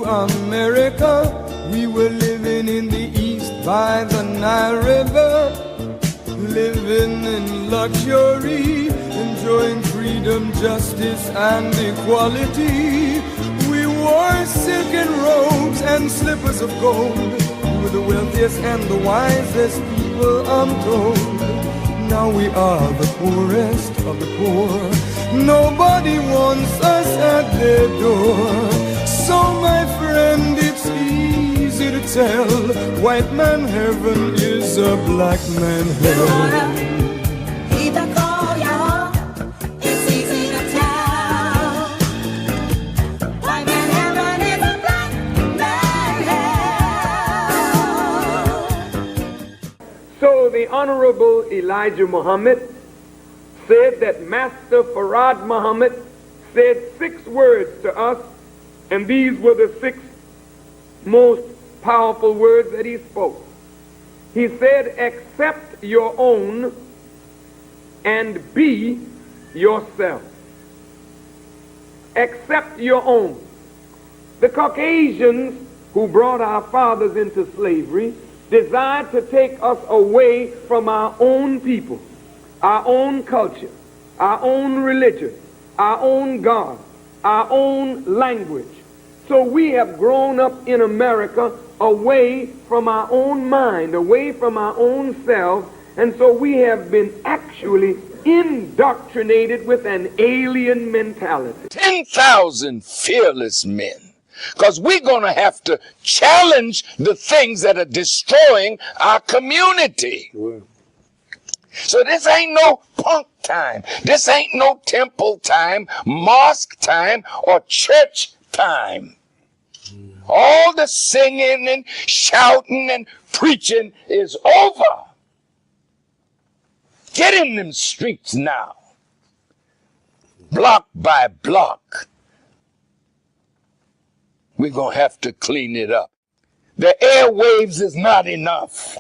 America. We were living in the East by the Nile River, living in luxury, enjoying freedom, justice, and equality. We wore silken robes and slippers of gold. We were the wealthiest and the wisest people, I'm told. Now we are the poorest of the poor. Nobody wants us at their door. So my friend, it's easy to tell, white man heaven is a black man hell. So the Honorable Elijah Muhammad said that Master Farad Muhammad said 6 words to us, and these were the 6 most powerful words that he spoke. He said, accept your own and be yourself. Accept your own. The Caucasians who brought our fathers into slavery desired to take us away from our own people, our own culture, our own religion, our own God, our own language. So we have grown up in America away from our own mind, away from our own selves, and so we have been actually indoctrinated with an alien mentality. 10,000 fearless men. Because we're going to have to challenge the things that are destroying our community. Sure. So this ain't no punk time. This ain't no temple time, mosque time, or church time. All the singing and shouting and preaching is over. Get in them streets now. Block by block. We're going to have to clean it up. The airwaves is not enough.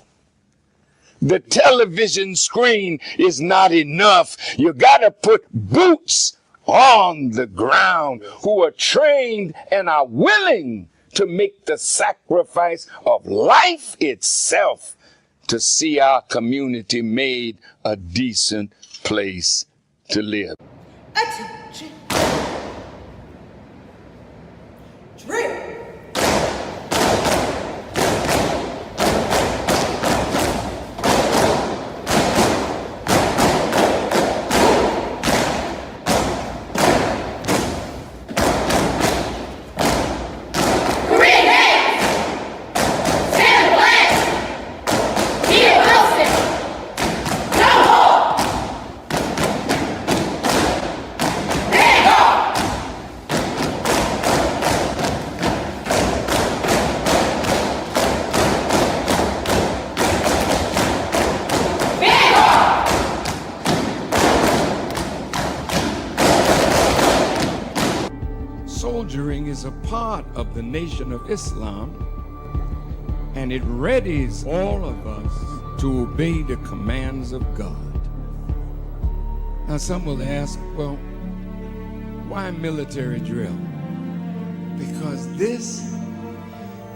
The television screen is not enough. You got to put boots on the ground who are trained and are willing to make the sacrifice of life itself to see our community made a decent place to live. Attention. Drill. Soldiering is a part of the Nation of Islam, and it readies all of us to obey the commands of God. Now some will ask, well, why military drill? Because this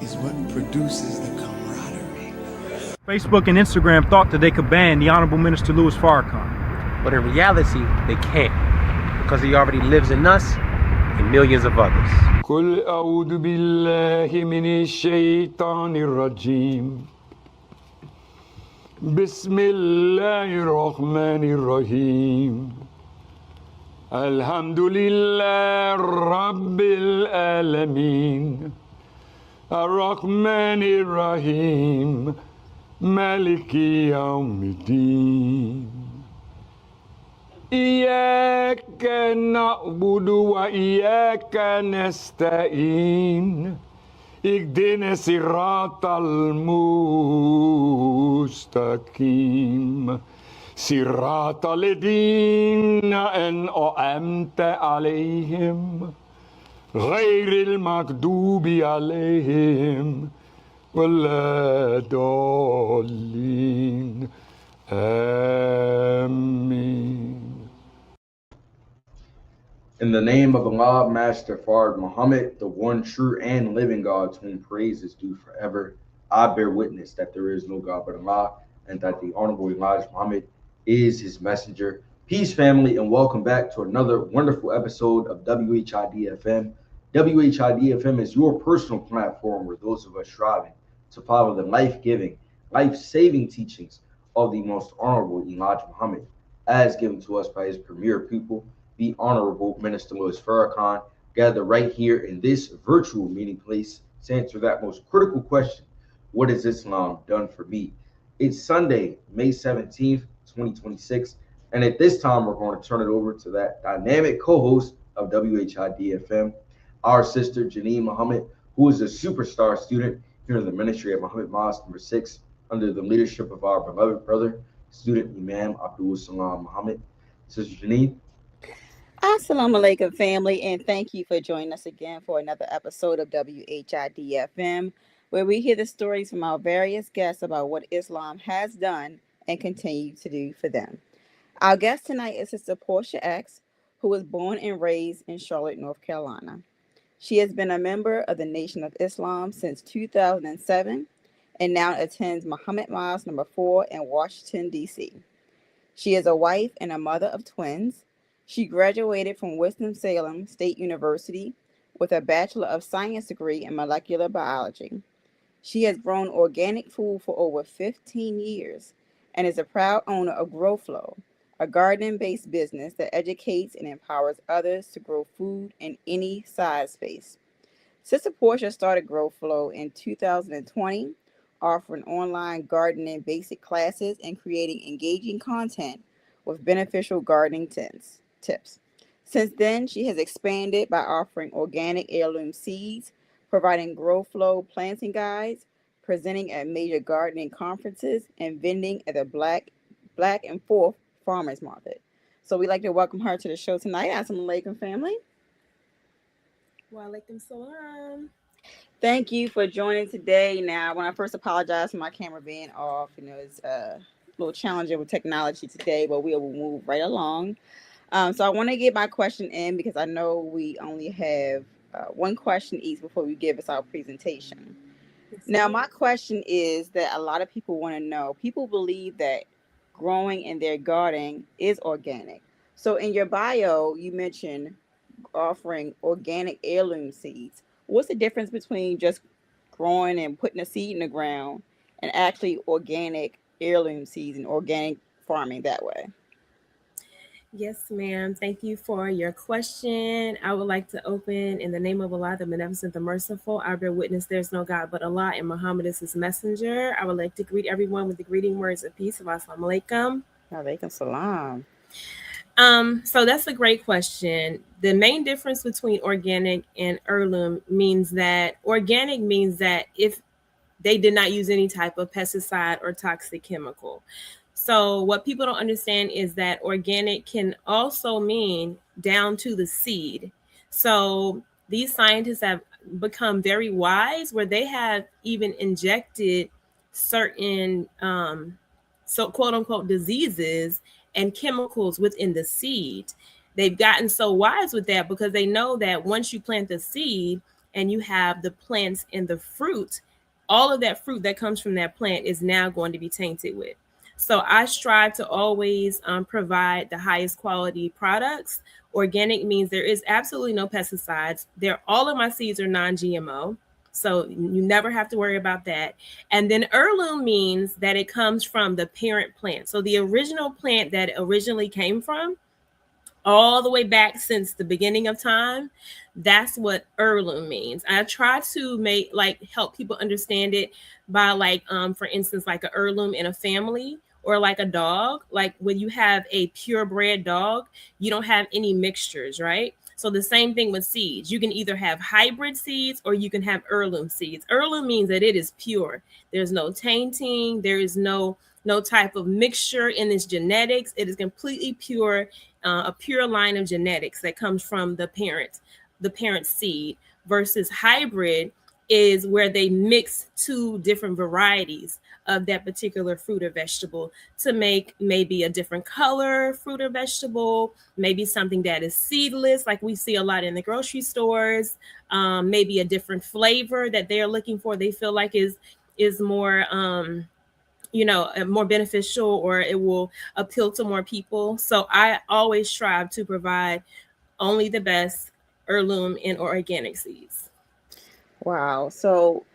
is what produces the camaraderie. Facebook and Instagram thought that they could ban the Honorable Minister Louis Farrakhan. But in reality, they can't, because he already lives in us and millions of others. قل أعوذ بالله من الشيطان الرجيم بسم الله الرحمن الرحيم الحمد لله رب العالمين الرحمن الرحيم مالك يوم الدين إياك نعبد وإياك نستعين اهدنا الصراط المستقيم صراط الذين أنعمت عليهم غير المغضوب عليهم ولا الضالين آمين. In the name of Allah, Master Fard Muhammad, the one true and living God, to whom praise is due forever, I bear witness that there is no God but Allah, and that the Honorable Elijah Muhammad is his messenger. Peace, family, and welcome back to another wonderful episode of WHID-FM. WHID-FM is your personal platform where those of us striving to follow the life-giving, life-saving teachings of the most Honorable Elijah Muhammad, as given to us by his premier pupil, the Honorable Minister Louis Farrakhan, gather right here in this virtual meeting place to answer that most critical question: what has Islam done for me? It's Sunday, May 17th, 2026, and at this time, we're going to turn it over to that dynamic co-host of WHID-FM, our sister Janine Muhammad, who is a superstar student here in the ministry at Muhammad Mosque number 6, under the leadership of our beloved brother, student Imam Abdul Salam Muhammad. Sister Janine. Assalamu alaikum, family, and thank you for joining us again for another episode of WHID-FM, where we hear the stories from our various guests about what Islam has done and continue to do for them. Our guest tonight is Sister Portia X, who was born and raised in Charlotte, North Carolina. She has been a member of the Nation of Islam since 2007 and now attends Muhammad Mosque number 4 in Washington, D.C. She is a wife and a mother of twins. She graduated from Winston-Salem State University with a Bachelor of Science degree in molecular biology. She has grown organic food for over 15 years and is a proud owner of Growflow, a garden-based business that educates and empowers others to grow food in any size space. Sister Portia started Growflow in 2020, offering online gardening basic classes and creating engaging content with beneficial gardening tips. Since then, she has expanded by offering organic heirloom seeds, providing Growflow planting guides, presenting at major gardening conferences, and vending at the Black and Fourth Farmers Market. So we'd like to welcome her to the show tonight. Assalamu alaikum, family. Wa alaikum salam. Thank you for joining today. Now, when I first apologize for my camera being off, it's a little challenging with technology today, but we will move right along. So I want to get my question in because I know we only have one question each before we give us our presentation. Now, my question is that a lot of people want to know, people believe that growing in their garden is organic. So in your bio, you mentioned offering organic heirloom seeds. What's the difference between just growing and putting a seed in the ground and actually organic heirloom seeds and organic farming that way? Yes, ma'am. Thank you for your question. I would like to open in the name of Allah, the Beneficent, the Merciful. I bear witness there's no God but Allah, and Muhammad is his messenger. I would like to greet everyone with the greeting words of peace. Assalamu alaikum. Alaikum salam. So that's a great question. The main difference between organic and heirloom means that organic means that if they did not use any type of pesticide or toxic chemical. So what people don't understand is that organic can also mean down to the seed. So these scientists have become very wise where they have even injected certain so quote unquote diseases and chemicals within the seed. They've gotten so wise with that because they know that once you plant the seed and you have the plants and the fruit, all of that fruit that comes from that plant is now going to be tainted with. So I strive to always provide the highest quality products. Organic means there is absolutely no pesticides. All of my seeds are non-GMO. So you never have to worry about that. And then heirloom means that it comes from the parent plant. So the original plant that it originally came from, all the way back since the beginning of time, that's what heirloom means. I try to help people understand it by for instance, like an heirloom in a family or like a dog. Like when you have a purebred dog, you don't have any mixtures, right? So the same thing with seeds. You can either have hybrid seeds or you can have heirloom seeds. Heirloom means that it is pure. There's no tainting. There is no type of mixture in its genetics. It is completely pure, a pure line of genetics that comes from the parent seed, versus hybrid is where they mix two different varieties of that particular fruit or vegetable to make maybe a different color fruit or vegetable, maybe something that is seedless, like we see a lot in the grocery stores, maybe a different flavor that they're looking for, they feel like is more more beneficial, or it will appeal to more people. So I always strive to provide only the best heirloom and organic seeds. Wow. So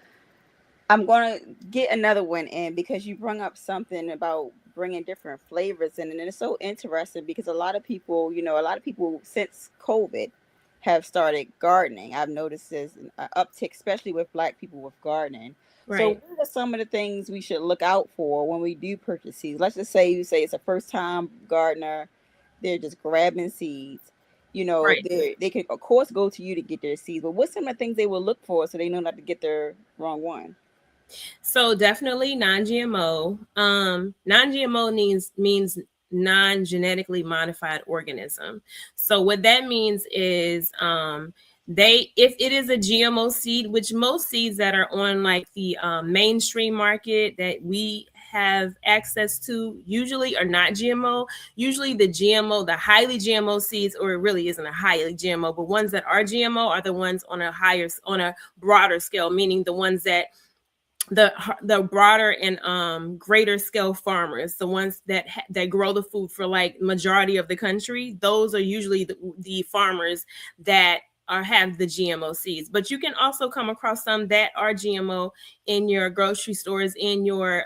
I'm going to get another one in because you brought up something about bringing different flavors in. And it's so interesting because a lot of people since COVID have started gardening. I've noticed there's an uptick, especially with Black people with gardening. So Right. what are some of the things we should look out for when we do purchase seeds? Let's just say you say it's a first time gardener. They're just grabbing seeds. Right. They can, of course, go to you to get their seeds. But what's some of the things they will look for so they know not to get their wrong one? So definitely non-GMO. Non-GMO means non-genetically modified organism. So what that means is if it is a GMO seed, which most seeds that are on like the mainstream market that we have access to usually are not GMO. Usually the highly GMO seeds, or it really isn't a highly GMO, but ones that are GMO are the ones on a broader scale, meaning the ones that the broader and greater scale farmers, the ones that grow the food for like majority of the country, those are usually the farmers that have the GMO seeds. But you can also come across some that are GMO in your grocery stores, in your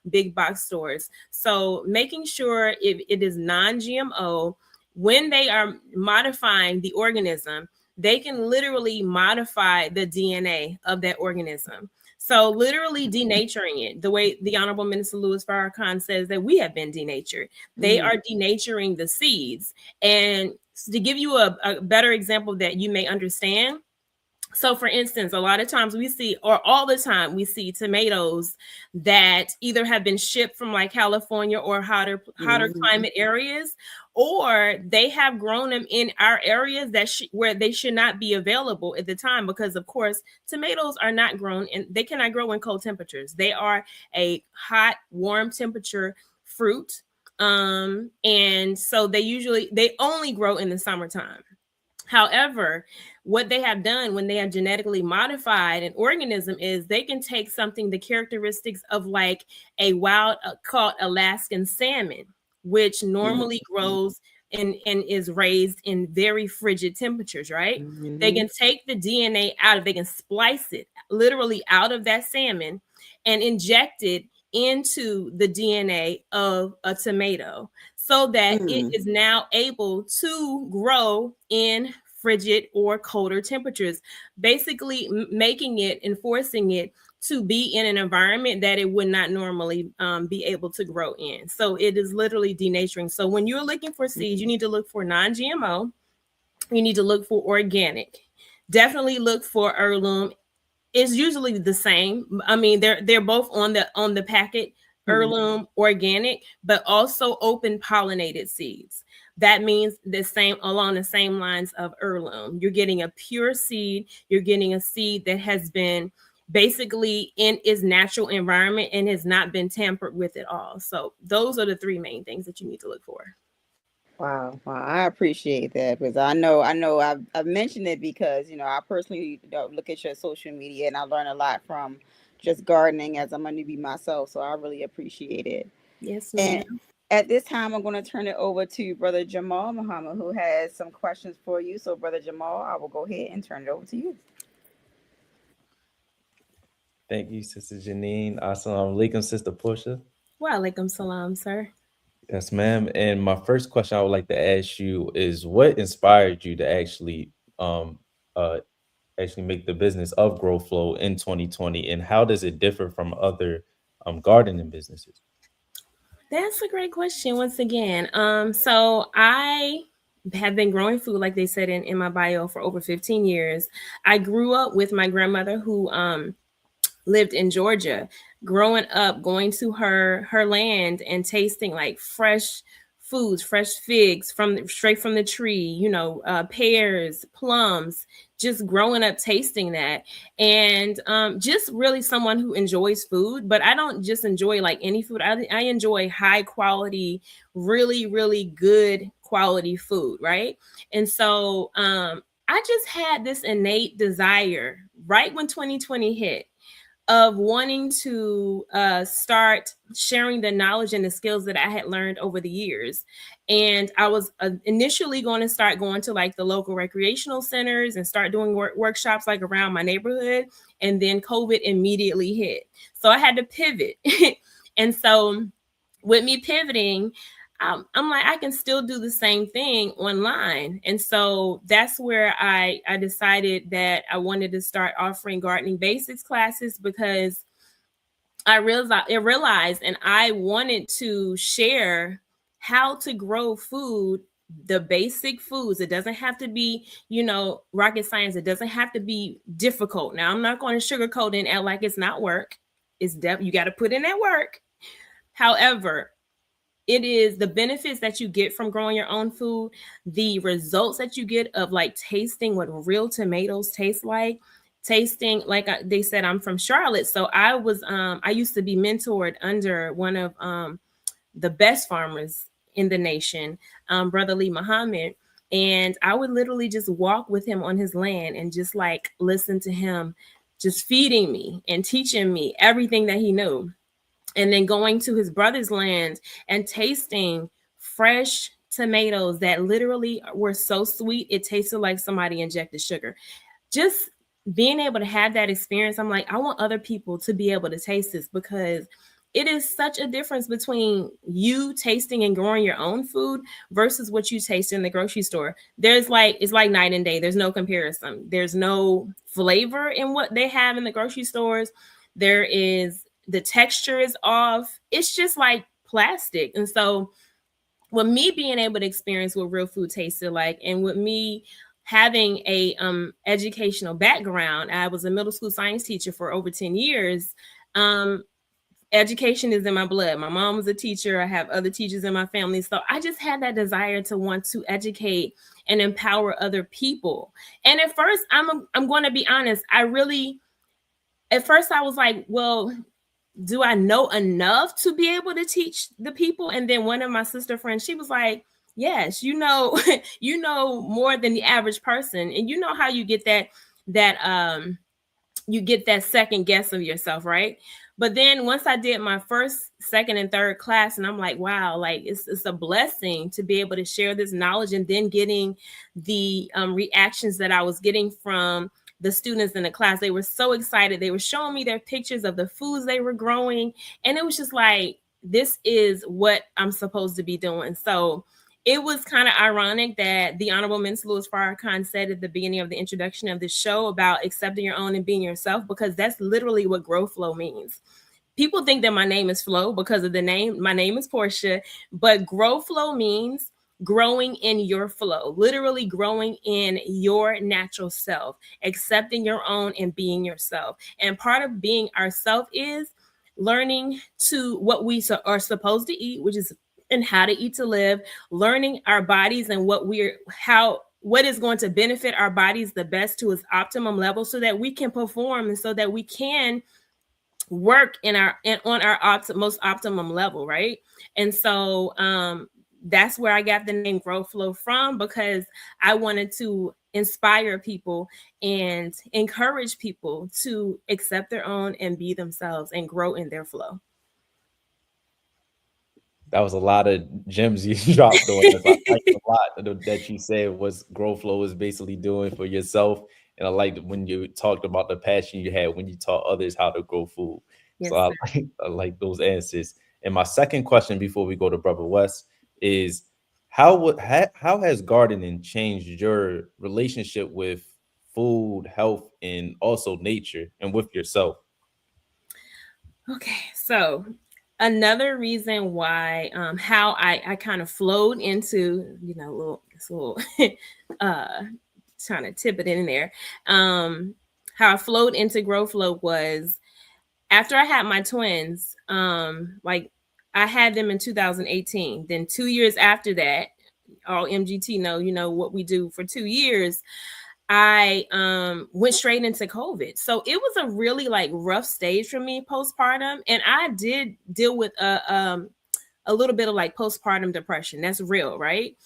big box stores. So making sure if it is non-GMO, when they are modifying the organism, they can literally modify the DNA of that organism. So literally denaturing it, the way the Honorable Minister Louis Farrakhan says that we have been denatured. They are denaturing the seeds. And to give you a better example that you may understand, so for instance, a lot of times we see, or all the time we see tomatoes that either have been shipped from like California or hotter climate areas, or they have grown them in our areas where they should not be available at the time, because of course tomatoes are not grown and they cannot grow in cold temperatures. They are a hot, warm temperature fruit. And so they only grow in the summertime. However, what they have done when they have genetically modified an organism is they can take the characteristics of like a wild caught Alaskan salmon, which normally grows and is raised in very frigid temperatures, right? They can take the DNA they can splice it literally out of that salmon and inject it into the DNA of a tomato, so that it is now able to grow in frigid or colder temperatures, basically forcing it to be in an environment that it would not normally be able to grow in. So it is literally denaturing. So when you're looking for seeds, you need to look for non-GMO. You need to look for organic. Definitely look for heirloom. It's usually the same. I mean, they're both on the packet, heirloom, organic, but also open pollinated seeds. That means along the same lines of heirloom. You're getting a pure seed. You're getting a seed that has been basically in its natural environment and has not been tampered with at all. So those are the three main things that you need to look for. Wow, I appreciate that, because I know I've mentioned it because I personally look at your social media and I learn a lot from just gardening, as I'm a newbie myself. So I really appreciate it. Yes, ma'am. And at this time, I'm going to turn it over to Brother Jamal Muhammad, who has some questions for you. So, Brother Jamal, I will go ahead and turn it over to you. Thank you, Sister Janine. Assalamu alaikum, Sister Portia. Wa alaikum salam, sir. Yes, ma'am. And my first question I would like to ask you is, what inspired you to actually make the business of Growflow in 2020, and how does it differ from other gardening businesses? That's a great question once again. So I have been growing food, like they said in my bio, for over 15 years. I grew up with my grandmother who lived in Georgia. Growing up, going to her land and tasting like fresh foods, fresh figs straight from the tree, pears, plums, just growing up tasting that. And just really someone who enjoys food, but I don't just enjoy like any food. I enjoy high quality, really, really good quality food, right? And so I just had this innate desire right when 2020 hit of wanting to start sharing the knowledge and the skills that I had learned over the years. And I was initially going to start going to like the local recreational centers and start doing workshops like around my neighborhood. And then COVID immediately hit. So I had to pivot. And so with me pivoting, I'm like, I can still do the same thing online. And so that's where I decided that I wanted to start offering gardening basics classes, because I realized and I wanted to share how to grow food, the basic foods. It doesn't have to be, rocket science. It doesn't have to be difficult. Now, I'm not going to sugarcoat it and act like it's not work. You got to put in that work. However, it is the benefits that you get from growing your own food, the results that you get of like tasting what real tomatoes taste like, they said, I'm from Charlotte. So I used to be mentored under one of the best farmers in the nation, Brother Lee Muhammad. And I would literally just walk with him on his land and just like listen to him, just feeding me and teaching me everything that he knew. And then going to his brother's land and tasting fresh tomatoes that literally were so sweet, it tasted like somebody injected sugar. Just being able to have that experience, I'm like, I want other people to be able to taste this, because it is such a difference between you tasting and growing your own food versus what you taste in the grocery store. It's like night and day. There's no comparison. There's no flavor in what they have in the grocery stores. The texture is off. It's just like plastic. And so with me being able to experience what real food tasted like, and with me having a educational background, I was a middle school science teacher for over 10 years. Education is in my blood. My mom was a teacher. I have other teachers in my family. So I just had that desire to want to educate and empower other people. And at first, I'm going to be honest, at first I was like, well, do I know enough to be able to teach the people? And then one of my sister friends, she was like, yes, you know more than the average person. And you know how you get that second guess of yourself, right? But then once I did my first, second, and third class, and I'm like, wow, like it's a blessing to be able to share this knowledge, and then getting the reactions that I was getting from the students in the class. They were so excited. They were showing me their pictures of the foods they were growing. And it was just like, this is what I'm supposed to be doing. So it was kind of ironic that the Honorable Minister Louis Farrakhan said at the beginning of the introduction of the show about accepting your own and being yourself, because that's literally what Growflow means. People think that my name is Flo because of the name. My name is Portia, but Growflow means growing in your flow, literally growing in your natural self, accepting your own and being yourself. And part of being ourself is learning to what we are supposed to eat, which is and how to eat to live, learning our bodies and what is going to benefit our bodies the best to its optimum level, so that we can perform and so that we can work on our most optimum level, right? And so that's where I got the name Growflow from, because I wanted to inspire people and encourage people to accept their own and be themselves and grow in their flow. That was a lot of gems you dropped on us. I liked a lot that you said was Growflow is basically doing for yourself. And I liked when you talked about the passion you had when you taught others how to grow food. Yes, so I like those answers. And my second question before we go to Brother West is, how has gardening changed your relationship with food, health, and also nature, and with yourself? Okay, so another reason why how I kind of flowed into, little trying to tip it in there. How I flowed into Growflow was after I had my twins, like I had them in 2018. Then 2 years after that, all MGT know, you know what we do for 2 years. I went straight into COVID. So it was a really like rough stage for me postpartum. And I did deal with a little bit of like postpartum depression. That's real, right?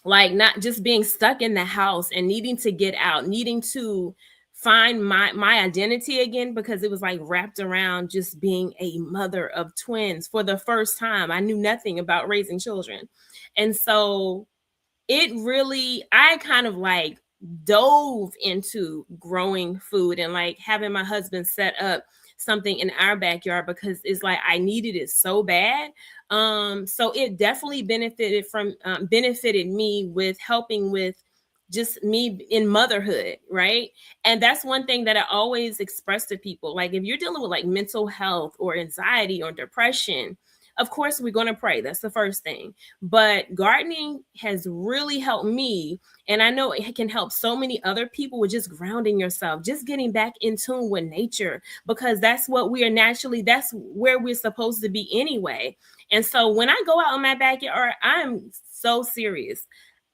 Like not just being stuck in the house and needing to get out, needing to find my identity again, because it was like wrapped around just being a mother of twins for the first time. I knew nothing about raising children. And so it really, I kind of like dove into growing food and like having my husband set up something in our backyard because it's like I needed it so bad. So it definitely benefited me with helping with just me in motherhood, right? And that's one thing that I always express to people. Like if you're dealing with like mental health or anxiety or depression, of course we're going to pray. That's the first thing. But gardening has really helped me, and I know it can help so many other people with just grounding yourself, just getting back in tune with nature, because that's what we are naturally, that's where we're supposed to be anyway. And so when I go out in my backyard, I'm so serious.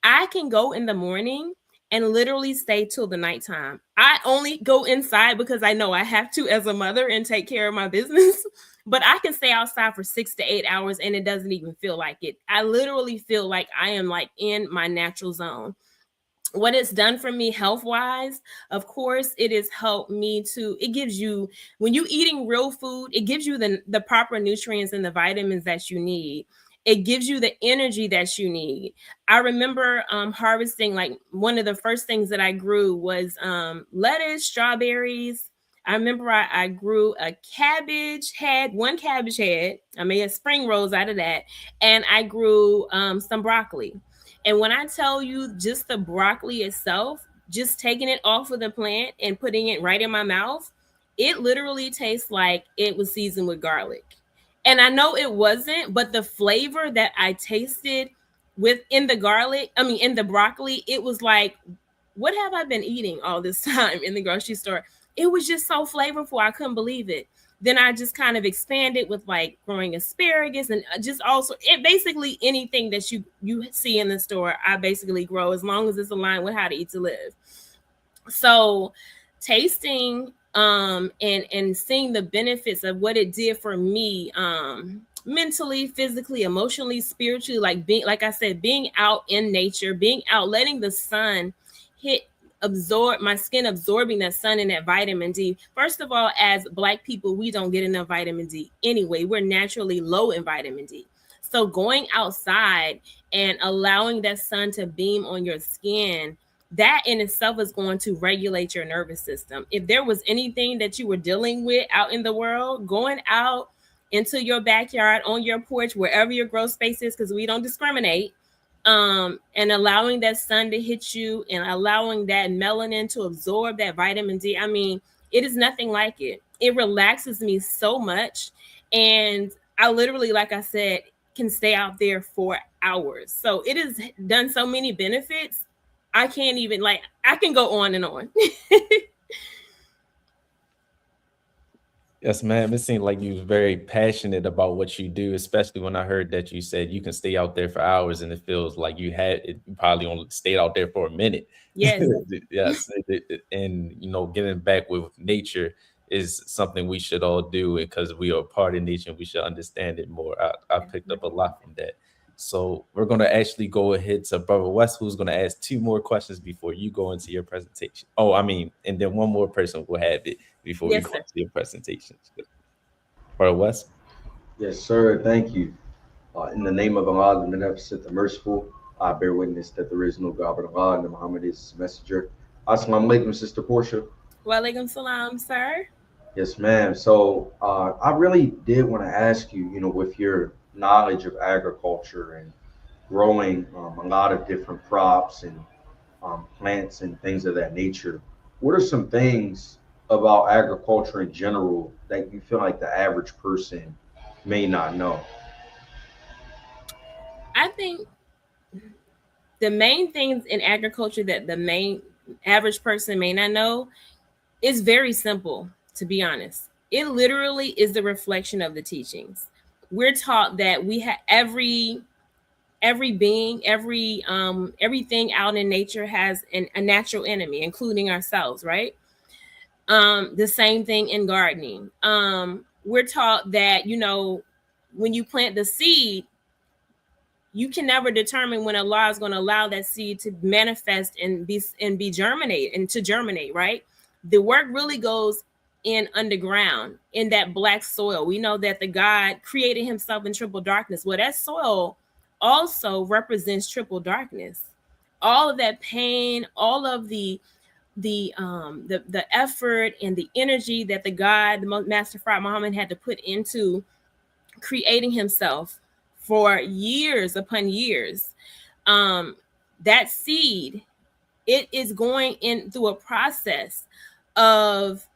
I can go in the morning and literally stay till the nighttime. I only go inside because I know I have to as a mother and take care of my business, but I can stay outside for 6 to 8 hours and it doesn't even feel like it. I literally feel like I am like in my natural zone. What it's done for me health-wise, of course, it has helped me to, it gives you, when you're eating real food, it gives you the proper nutrients and the vitamins that you need. It gives you the energy that you need. I remember harvesting, like one of the first things that I grew was lettuce, strawberries. I remember I grew a cabbage head, one cabbage head. I made a spring rolls out of that. And I grew some broccoli. And when I tell you just the broccoli itself, just taking it off of the plant and putting it right in my mouth, it literally tastes like it was seasoned with garlic. And I know it wasn't, but the flavor that I tasted in the broccoli, it was like, what have I been eating all this time in the grocery store? It was just so flavorful. I couldn't believe it. Then I just kind of expanded with like growing asparagus and just also basically anything that you see in the store, I basically grow as long as it's aligned with how to eat to live. So tasting and seeing the benefits of what it did for me mentally, physically, emotionally, spiritually, like I said, being out in nature, being out, letting the sun absorb my skin, absorbing that sun and that vitamin D. First of all, as Black people, we don't get enough vitamin D anyway. We're naturally low in vitamin D. So going outside and allowing that sun to beam on your skin, that in itself is going to regulate your nervous system. If there was anything that you were dealing with out in the world, going out into your backyard, on your porch, wherever your grow space is, because we don't discriminate, and allowing that sun to hit you and allowing that melanin to absorb that vitamin D. I mean, it is nothing like it. It relaxes me so much. And I literally, like I said, can stay out there for hours. So it has done so many benefits. I can't even, I can go on and on. Yes, ma'am. It seemed like you was very passionate about what you do, especially when I heard that you said you can stay out there for hours, and it feels like you probably only stayed out there for a minute. Yes. Yes. And, getting back with nature is something we should all do, because we are a part of nature and we should understand it more. I picked up a lot from that. So we're going to actually go ahead to Brother West, who's going to ask 2 more questions before you go into your presentation. And then one more person will have it before we go into your presentation. Brother West? Yes, sir. Thank you. In the name of Allah, the Beneficent, the Merciful, I bear witness that there is no God but Allah, and Muhammad is his messenger. Assalamu alaikum, Sister Portia. Wa alaikum salam, sir. Yes, ma'am. So I really did want to ask you, with your knowledge of agriculture and growing a lot of different crops and plants and things of that nature, what are some things about agriculture in general that you feel like the average person may not know? I think the main things in agriculture that the main average person may not know is very simple, to be honest. It literally is the reflection of the teachings. we're taught that we have every being, everything out in nature has a natural enemy, including ourselves, right? The same thing in gardening. We're taught that, when you plant the seed, you can never determine when Allah is going to allow that seed to manifest and be germinate, right? The work really goes in underground, in that black soil. We know that the God created himself in triple darkness. Well, that soil also represents triple darkness. All of that pain, all of the effort and the energy that the Master Prophet Muhammad had to put into creating himself for years upon years, that seed, it is going in through a process of,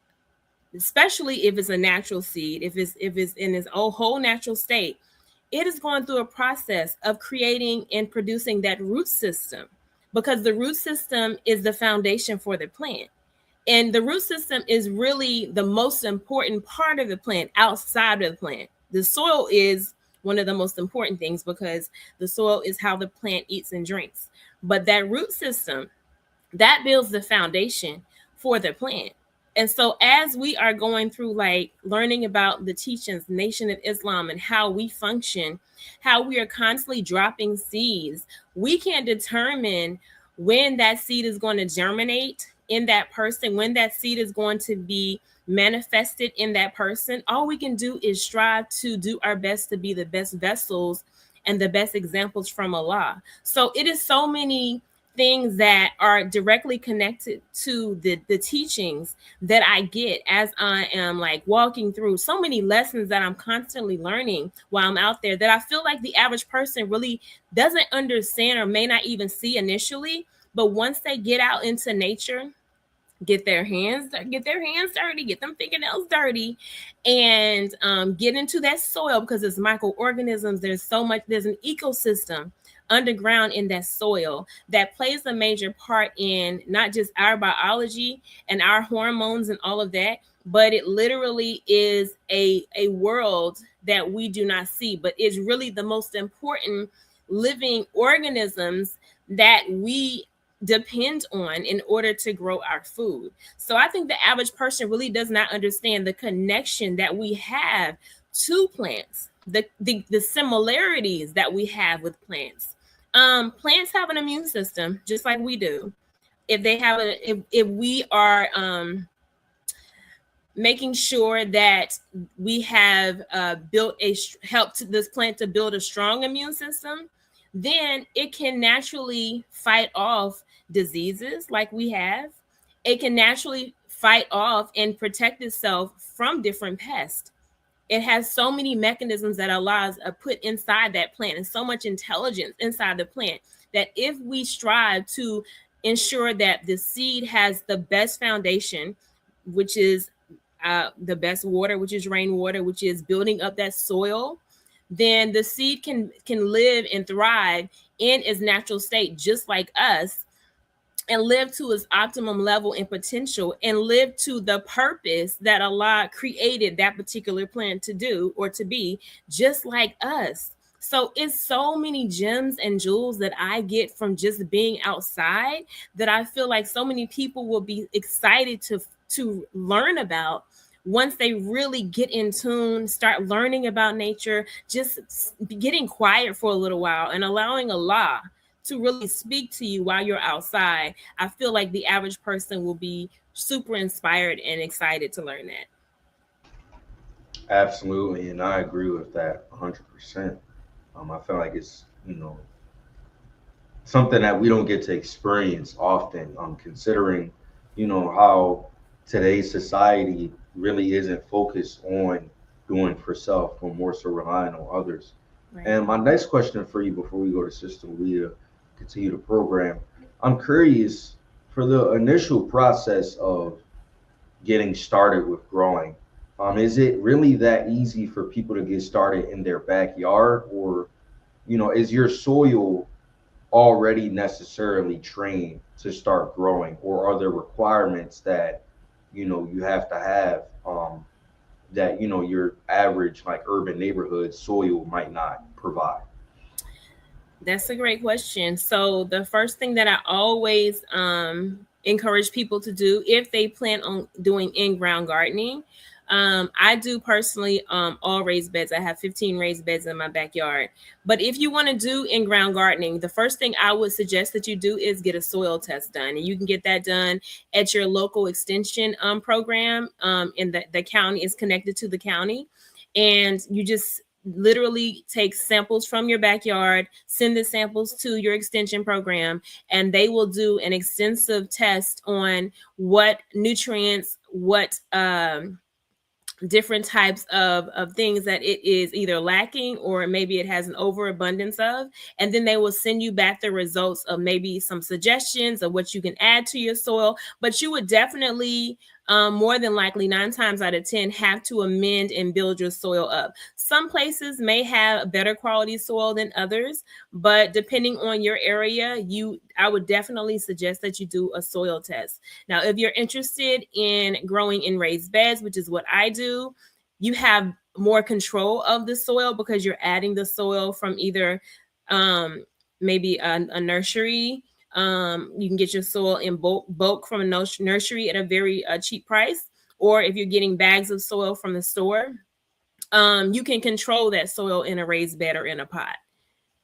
especially if it's a natural seed, if it's in its whole natural state, it is going through a process of creating and producing that root system, because the root system is the foundation for the plant. And the root system is really the most important part of the plant outside of the plant. The soil is one of the most important things, because the soil is how the plant eats and drinks. But that root system, that builds the foundation for the plant. And so as we are going through, like, learning about the teachings, Nation of Islam, and how we function, how we are constantly dropping seeds, we can determine when that seed is going to germinate in that person, when that seed is going to be manifested in that person. All we can do is strive to do our best to be the best vessels and the best examples from Allah. So it is so many things that are directly connected to the teachings that I get as I am, like, walking through so many lessons that I'm constantly learning while I'm out there, that I feel like the average person really doesn't understand or may not even see initially. But once they get out into nature, get their hands dirty, get them fingernails dirty, and get into that soil, because there's microorganisms, there's an ecosystem underground in that soil that plays a major part in not just our biology and our hormones and all of that, but it literally is a world that we do not see, but is really the most important living organisms that we depend on in order to grow our food. So I think the average person really does not understand the connection that we have to plants, the similarities that we have with plants. Plants have an immune system just like we do. If we are making sure that we have helped this plant to build a strong immune system, then it can naturally fight off diseases like we have. It can naturally fight off and protect itself from different pests. It has so many mechanisms that Allah put inside that plant, and so much intelligence inside the plant, that if we strive to ensure that the seed has the best foundation, which is the best water, which is rainwater, which is building up that soil, then the seed can live and thrive in its natural state, just like us, and live to its optimum level and potential, and live to the purpose that Allah created that particular plant to do or to be, just like us. So it's so many gems and jewels that I get from just being outside, that I feel like so many people will be excited to learn about once they really get in tune, start learning about nature, just getting quiet for a little while and allowing Allah to really speak to you while you're outside. I feel like the average person will be super inspired and excited to learn that. Absolutely, and I agree with that 100%. I feel like it's, something that we don't get to experience often, considering, how today's society really isn't focused on doing for self, but more so relying on others. Right. And my next question for you before we go to Sister Leah, continue the program, I'm curious, for the initial process of getting started with growing, is it really that easy for people to get started in their backyard, or, is your soil already necessarily trained to start growing, or are there requirements that, you have to have that, you know, your average like urban neighborhood soil might not provide? That's a great question. So the first thing that I always encourage people to do if they plan on doing in-ground gardening, I do personally all raised beds. I have 15 raised beds in my backyard. But if you want to do in-ground gardening, the first thing I would suggest that you do is get a soil test done. And you can get that done at your local extension program. And the county is connected to the county. And you just literally take samples from your backyard, send the samples to your extension program, and they will do an extensive test on what nutrients, what different types of things that it is either lacking or maybe it has an overabundance of. And then they will send you back the results of maybe some suggestions of what you can add to your soil. But you would definitely more than likely 9 times out of 10 have to amend and build your soil up. Some places may have better quality soil than others, but depending on your area, I would definitely suggest that you do a soil test. Now, if you're interested in growing in raised beds, which is what I do, you have more control of the soil because you're adding the soil from either maybe a nursery. You can get your soil in bulk from a nursery at a very cheap price, or if you're getting bags of soil from the store, you can control that soil in a raised bed or in a pot.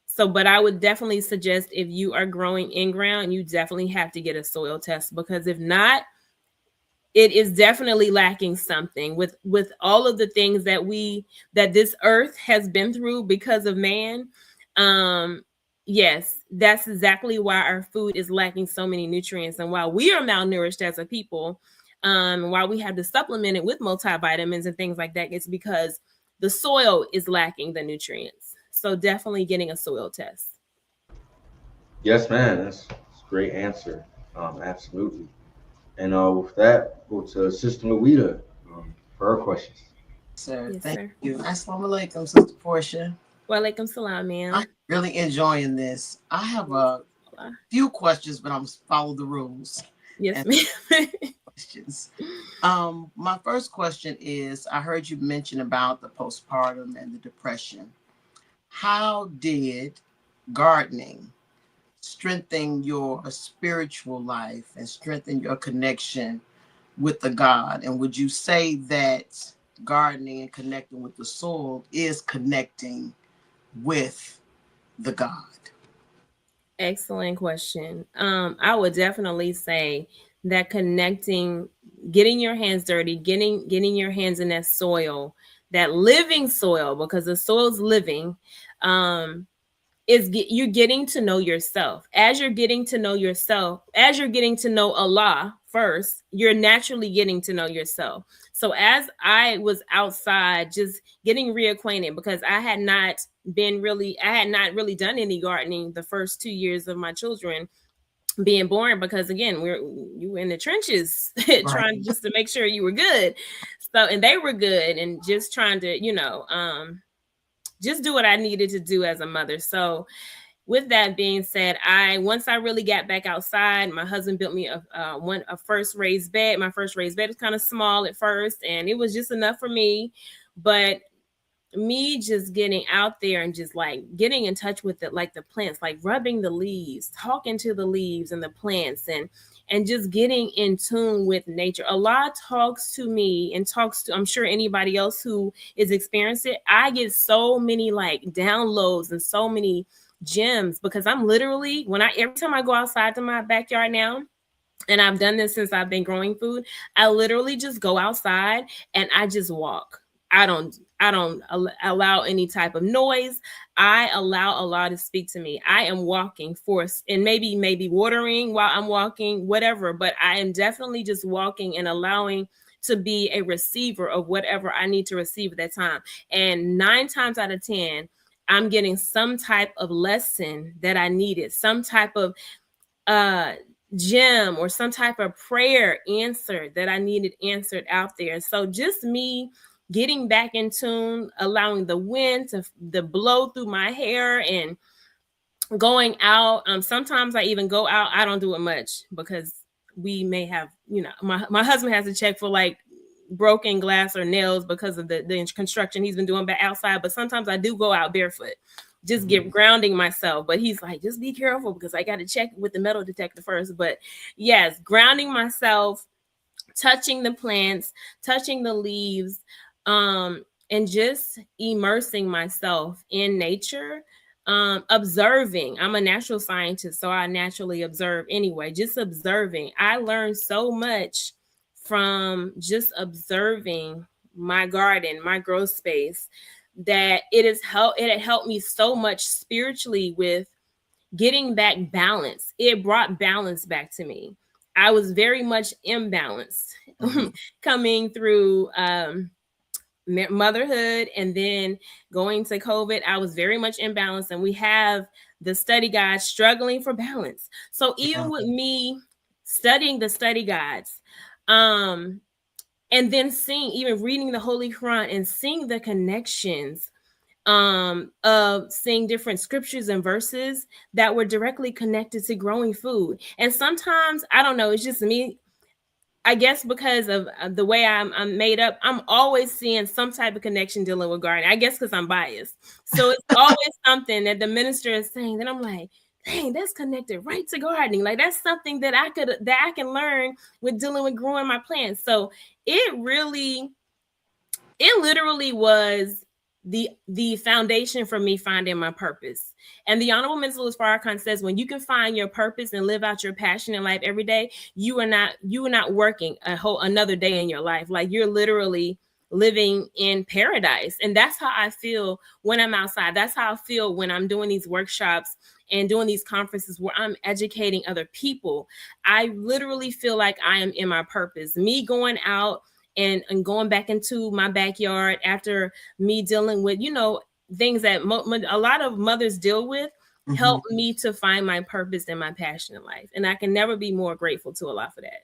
So, but I would definitely suggest if you are growing in ground, you definitely have to get a soil test, because if not, it is definitely lacking something with all of the things that this earth has been through because of man. Yes, that's exactly why our food is lacking so many nutrients, and why we are malnourished as a people, why we have to supplement it with multivitamins and things like that. It's because the soil is lacking the nutrients. So definitely getting a soil test. Yes, man. That's a great answer. Absolutely. And with that, go to Sister Louisa for her questions. Sir, Yes, thank sir. you. Assalamu alaikum, Sister Portia. Walaikum salam, ma'am. I'm really enjoying this. I have a few questions, but I'm follow the rules. Yes, ma'am. Questions. My first question is, I heard you mention about the postpartum and the depression. How did gardening strengthen your spiritual life and strengthen your connection with the God? And would you say that gardening and connecting with the soil is connecting with the God? Excellent question. I would definitely say that connecting, getting your hands dirty, getting your hands in that soil, that living soil, because the soil's living, you're getting to know yourself. As you're getting to know yourself, as you're getting to know Allah first, you're naturally getting to know yourself. So as I was outside just getting reacquainted, because I had not really done any gardening the first 2 years of my children being born, because again, you were in the trenches trying just to make sure you were good. So, and they were good, and just trying to, just do what I needed to do as a mother. So with that being said, once I really got back outside, my husband built me a first raised bed. My first raised bed was kind of small at first, and it was just enough for me. But me just getting out there and just like getting in touch with it, like the plants, like rubbing the leaves, talking to the leaves and the plants, and just getting in tune with nature. Allah talks to me and talks to, I'm sure, anybody else who is experiencing it. I get so many like downloads and so many gems, because I'm literally, every time I go outside to my backyard now, and I've done this since I've been growing food, I literally just go outside and I just walk. I don't allow any type of noise. I allow Allah to speak to me. I am walking forth, and maybe watering while I'm walking, whatever, but I am definitely just walking and allowing to be a receiver of whatever I need to receive at that time. And 9 times out of 10, I'm getting some type of lesson that I needed, some type of gem or some type of prayer answered that I needed answered out there. So just me getting back in tune, allowing the wind to blow through my hair and going out. Sometimes I even go out. I don't do it much because we may have, my husband has to check for like broken glass or nails because of the construction he's been doing back outside. But sometimes I do go out barefoot, just get grounding myself. But he's like, just be careful because I got to check with the metal detector first. But yes, grounding myself, touching the plants, touching the leaves, and just immersing myself in nature, observing. I'm a natural scientist, so I naturally observe anyway, just observing. I learned so much from just observing my garden, my growth space, that it had helped me so much spiritually with getting back balance. It brought balance back to me. I was very much imbalanced coming through motherhood and then going to COVID. I was very much imbalanced, and we have the study guides struggling for balance. So even with me studying the study guides, and then even reading the Holy Quran and seeing the connections of seeing different scriptures and verses that were directly connected to growing food. And sometimes, I don't know, it's just me, I guess because of the way I'm made up, I'm always seeing some type of connection dealing with gardening. I guess because I'm biased. So it's always something that the minister is saying that I'm like, dang, that's connected right to gardening. Like that's something that I can learn with dealing with growing my plants. So it literally was the foundation for me finding my purpose. And the Honorable Minister Louis Farrakhan says, when you can find your purpose and live out your passion in life every day, you are not working another day in your life. Like you're literally living in paradise. And that's how I feel when I'm outside. That's how I feel when I'm doing these workshops and doing these conferences where I'm educating other people. I literally feel like I am in my purpose. Me going out and going back into my backyard after me dealing with, things that a lot of mothers deal with, help me to find my purpose and my passion in life. And I can never be more grateful to Allah for that.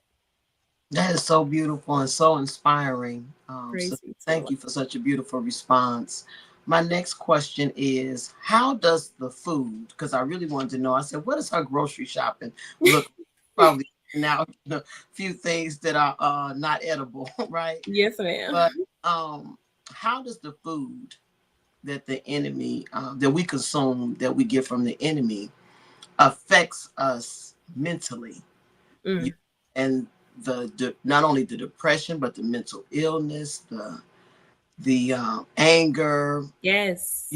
That is so beautiful and so inspiring. So thank you for such a beautiful response. My next question is, how does the food, because I really wanted to know, I said, what does her grocery shopping look probably now a few things that are not edible, right? Yes, ma'am. But how does the food that the enemy that we consume, that we get from the enemy, affects us mentally? And not only the depression, but the mental illness, the anger. Yes.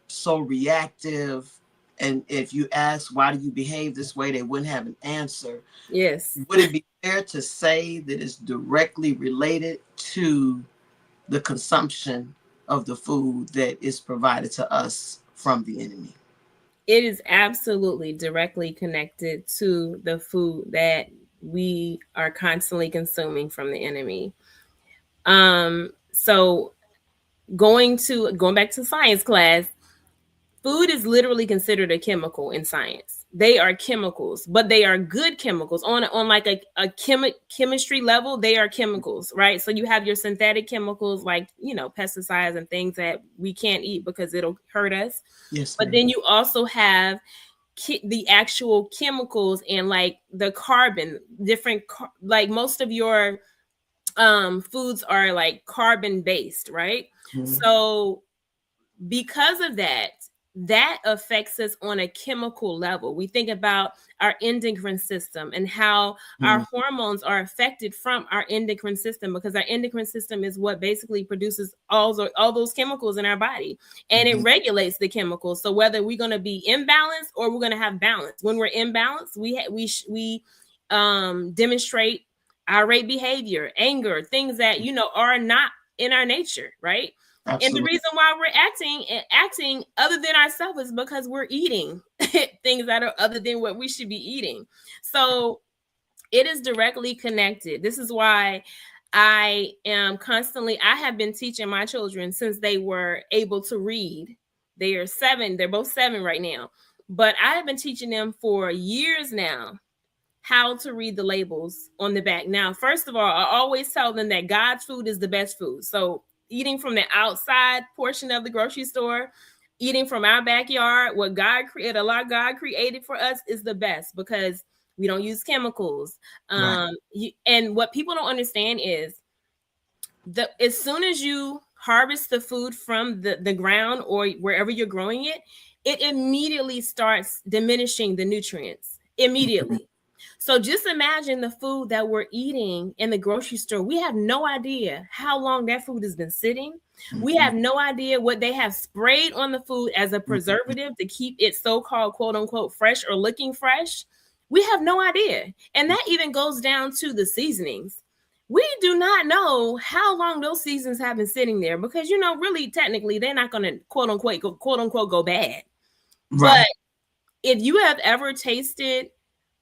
So reactive. And if you ask, why do you behave this way, they wouldn't have an answer. Yes. Would it be fair to say that it's directly related to the consumption of the food that is provided to us from the enemy? It is absolutely directly connected to the food that we are constantly consuming from the enemy. So going back to science class, food is literally considered a chemical in science. They are chemicals, but they are good chemicals on like a chemistry level. They are chemicals, right? So you have your synthetic chemicals like, pesticides and things that we can't eat because it'll hurt us. Yes. But then you also have the actual chemicals and like the carbon, like most of your foods are like carbon based, right? So because of that affects us on a chemical level. We think about our endocrine system and how our hormones are affected from our endocrine system, because our endocrine system is what basically produces all those chemicals in our body, and it regulates the chemicals. So whether we're going to be imbalanced or we're going to have balance, when we're imbalanced, we demonstrate irate behavior, anger, things that are not in our nature, right? Absolutely. And the reason why we're acting other than ourselves is because we're eating things that are other than what we should be eating. So it is directly connected. This is why I have been teaching my children since they were able to read. They are 7. They're both 7 right now. But I have been teaching them for years now how to read the labels on the back. Now, first of all, I always tell them that God's food is the best food. So eating from the outside portion of the grocery store, eating from our backyard, what God created for us is the best, because we don't use chemicals. Right. And what people don't understand is as soon as you harvest the food from the ground or wherever you're growing it, it immediately starts diminishing the nutrients immediately. So just imagine the food that we're eating in the grocery store. We have no idea how long that food has been sitting. We have no idea what they have sprayed on the food as a preservative to keep it so-called quote unquote fresh or looking fresh. We have no idea. And that even goes down to the seasonings. We do not know how long those seasons have been sitting there because, really technically they're not going to quote unquote go bad. Right. But if you have ever tasted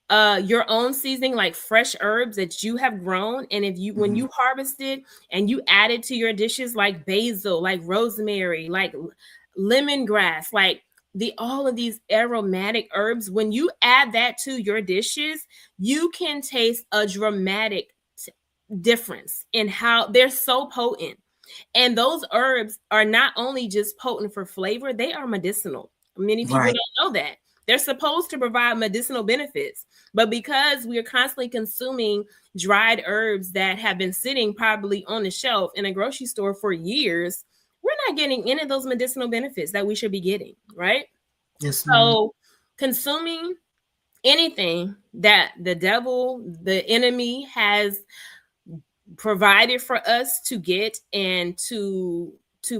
your own seasoning, like fresh herbs that you have grown, and if you when you harvest it and you add it to your dishes, like basil, like rosemary, like lemongrass, like all of these aromatic herbs, when you add that to your dishes, you can taste a dramatic difference in how they're so potent. And those herbs are not only just potent for flavor, they are medicinal. Many people don't know that. They're supposed to provide medicinal benefits, but because we are constantly consuming dried herbs that have been sitting probably on the shelf in a grocery store for years, we're not getting any of those medicinal benefits that we should be getting, right? Yes. So consuming anything that the devil, the enemy, has provided for us to get and to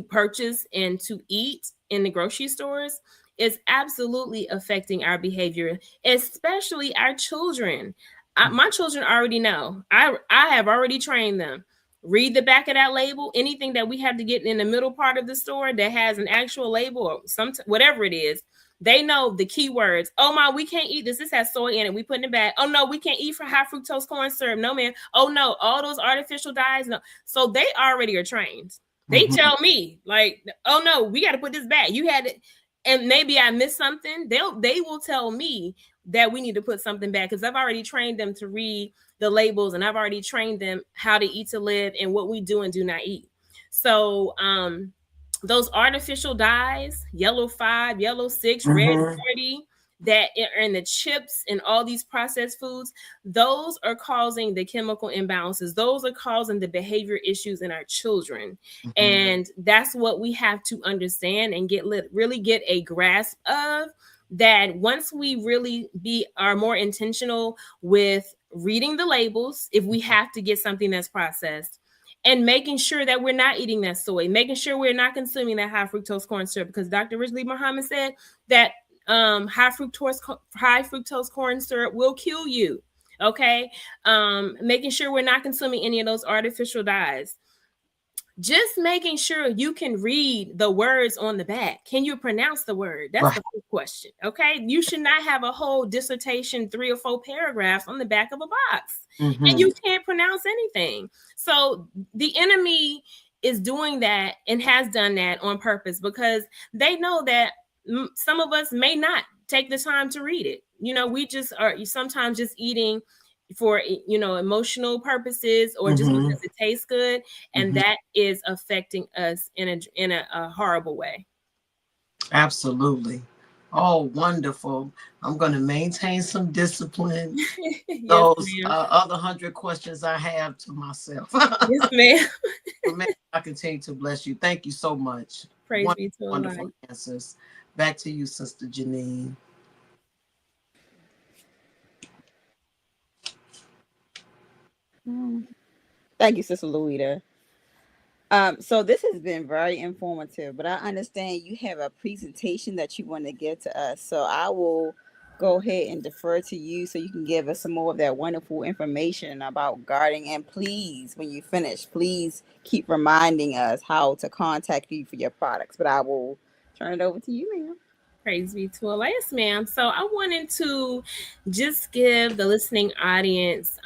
purchase and to eat in the grocery stores is absolutely affecting our behavior, especially our children. My children already know. I have already trained them. Read the back of that label. Anything that we have to get in the middle part of the store that has an actual label or whatever it is, they know the keywords. Oh, my, we can't eat this. This has soy in it. We put in it back. Oh, no, we can't eat for high fructose corn syrup. No, man. Oh, no, all those artificial dyes. No. So they already are trained. They tell me, like, oh, no, we got to put this back. You had it. And maybe I missed something. They will tell me that we need to put something back because I've already trained them to read the labels and I've already trained them how to eat to live and what we do and do not eat. So those artificial dyes, yellow 5, yellow 6, red 40, that are in the chips and all these processed foods, those are causing the chemical imbalances. Those are causing the behavior issues in our children. And that's what we have to understand and really get a grasp of, that once we really are more intentional with reading the labels, if we have to get something that's processed, and making sure that we're not eating that soy, making sure we're not consuming that high fructose corn syrup, because Dr. Ridgely Muhammad said that high fructose corn syrup will kill you. Okay. Making sure we're not consuming any of those artificial dyes. Just making sure you can read the words on the back. Can you pronounce the word? That's the first question. Okay. You should not have a whole dissertation, 3 or 4 paragraphs on the back of a box. And you can't pronounce anything. So the enemy is doing that and has done that on purpose because they know that some of us may not take the time to read it. We just are sometimes just eating for emotional purposes or just because it tastes good, and that is affecting us in a horrible way. Absolutely. Oh, wonderful. I'm going to maintain some discipline. Yes, those other 100 questions I have to myself. Yes, ma'am. May I continue to bless you. Thank you so much. Praise be to Allah. Wonderful answers. Back to you, Sister Janine. Thank you, Sister Louita. So this has been very informative, but I understand you have a presentation that you want to give to us. So I will go ahead and defer to you so you can give us some more of that wonderful information about gardening. And please, when you finish, please keep reminding us how to contact you for your products. But I will turn it over to you, ma'am. Praise be to Allah. Yes, ma'am. So I wanted to just give the listening audience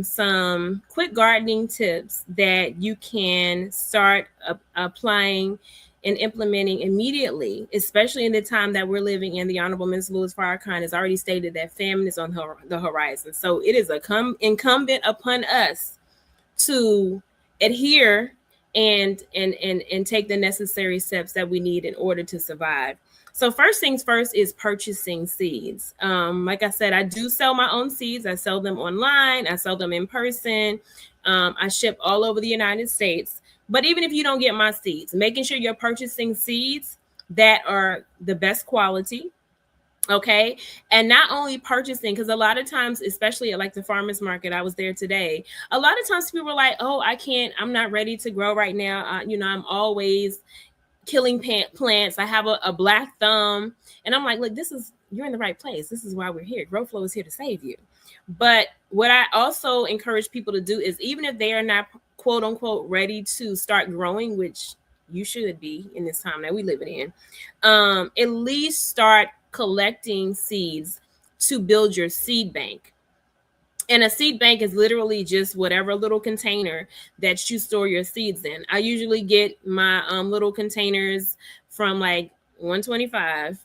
some quick gardening tips that you can start applying and implementing immediately, especially in the time that we're living in. The Honorable Minister Louis Farrakhan has already stated that famine is on the horizon. So it is incumbent upon us to adhere and take the necessary steps that we need in order to survive. So first things first is purchasing seeds. Like I said, I do sell my own seeds. I sell them online. I sell them in person. I ship all over the United States. But even if you don't get my seeds, making sure you're purchasing seeds that are the best quality. Okay. And not only purchasing, because a lot of times, especially at like the farmers market, I was there today. A lot of times people were like, oh, I'm not ready to grow right now. I'm always killing plants. I have a black thumb. And I'm like, look, you're in the right place. This is why we're here. Growflow is here to save you. But what I also encourage people to do is, even if they are not quote unquote ready to start growing, which you should be in this time that we live in, at least start collecting seeds to build your seed bank. And a seed bank is literally just whatever little container that you store your seeds in. I usually get my little containers from like $125.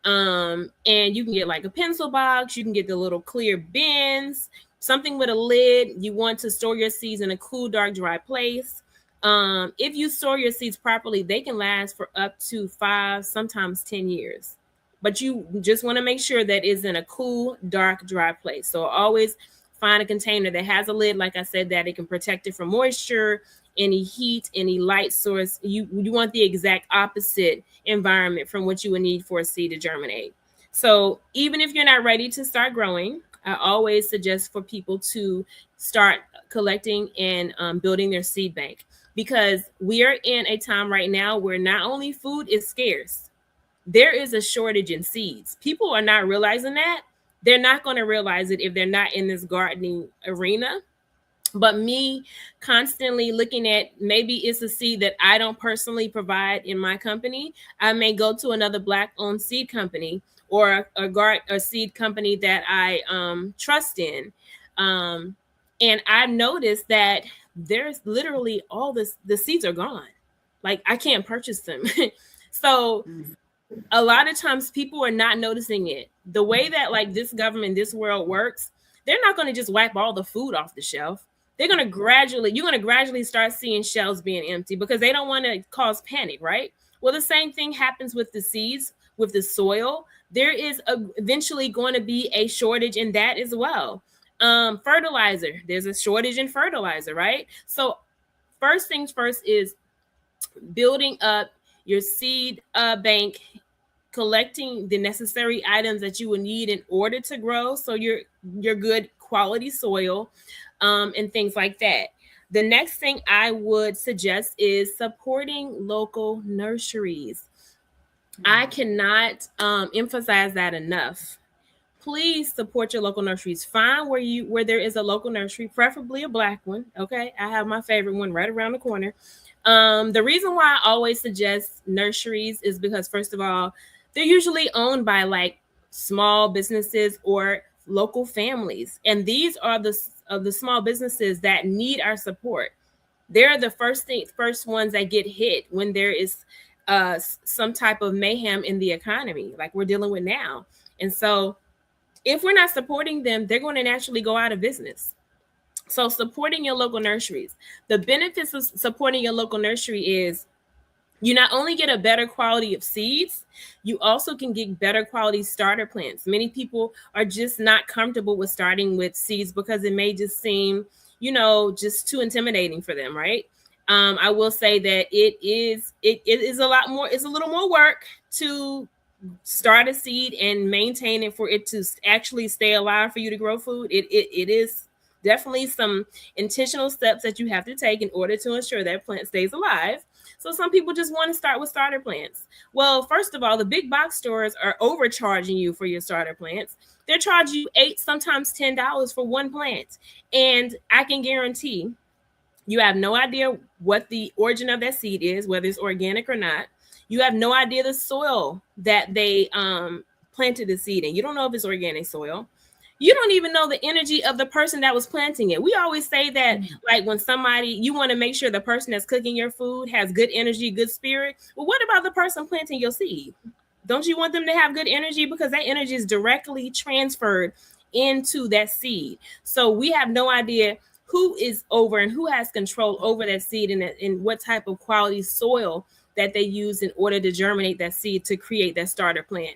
And you can get like a pencil box. You can get the little clear bins, something with a lid. You want to store your seeds in a cool, dark, dry place. If you store your seeds properly, they can last for up to 5, sometimes 10 years. But you just want to make sure that it's in a cool, dark, dry place. So always find a container that has a lid, like I said, that it can protect it from moisture, any heat, any light source. You want the exact opposite environment from what you would need for a seed to germinate. So even if you're not ready to start growing, I always suggest for people to start collecting and building their seed bank, because we are in a time right now where not only food is scarce, there is a shortage in seeds. People are not realizing that. They're not going to realize it if they're not in this gardening arena. But me constantly looking at, maybe it's a seed that I don't personally provide in my company. I may go to another Black-owned seed company or a seed company that I trust in. And I've noticed that there's literally the seeds are gone. Like, I can't purchase them. So a lot of times people are not noticing it. The way that like this government, this world works, they're not going to just wipe all the food off the shelf. You're going to gradually start seeing shelves being empty, because they don't want to cause panic, right? Well, the same thing happens with the seeds, with the soil. There is eventually going to be a shortage in that as well. Fertilizer, there's a shortage in fertilizer, right? So first things first is building up your seed bank, collecting the necessary items that you will need in order to grow, so your good quality soil, and things like that. The next thing I would suggest is supporting local nurseries. I cannot emphasize that enough. Please support your local nurseries. Find where there is a local nursery, preferably a Black one. Okay, I have my favorite one right around the corner. The reason why I always suggest nurseries is because, first of all, they're usually owned by like small businesses or local families. And these are the small businesses that need our support. They're the first ones that get hit when there is some type of mayhem in the economy, like we're dealing with now. And so if we're not supporting them, they're going to naturally go out of business. So supporting your local nurseries. The benefits of supporting your local nursery is you not only get a better quality of seeds, you also can get better quality starter plants. Many people are just not comfortable with starting with seeds because it may just seem, just too intimidating for them, right? I will say that it is a lot more, it's a little more work to start a seed and maintain it for it to actually stay alive for you to grow food. It is definitely some intentional steps that you have to take in order to ensure that plant stays alive. So some people just want to start with starter plants. Well, first of all, the big box stores are overcharging you for your starter plants. They're charging you $8, sometimes $10 for one plant. And I can guarantee you have no idea what the origin of that seed is, whether it's organic or not. You have no idea the soil that they planted the seed in. You don't know if it's organic soil. You don't even know the energy of the person that was planting it. We always say that, like, when you want to make sure the person that's cooking your food has good energy, good spirit. Well, what about the person planting your seed? Don't you want them to have good energy? Because that energy is directly transferred into that seed. So we have no idea who is over and who has control over that seed and what type of quality soil that they use in order to germinate that seed to create that starter plant.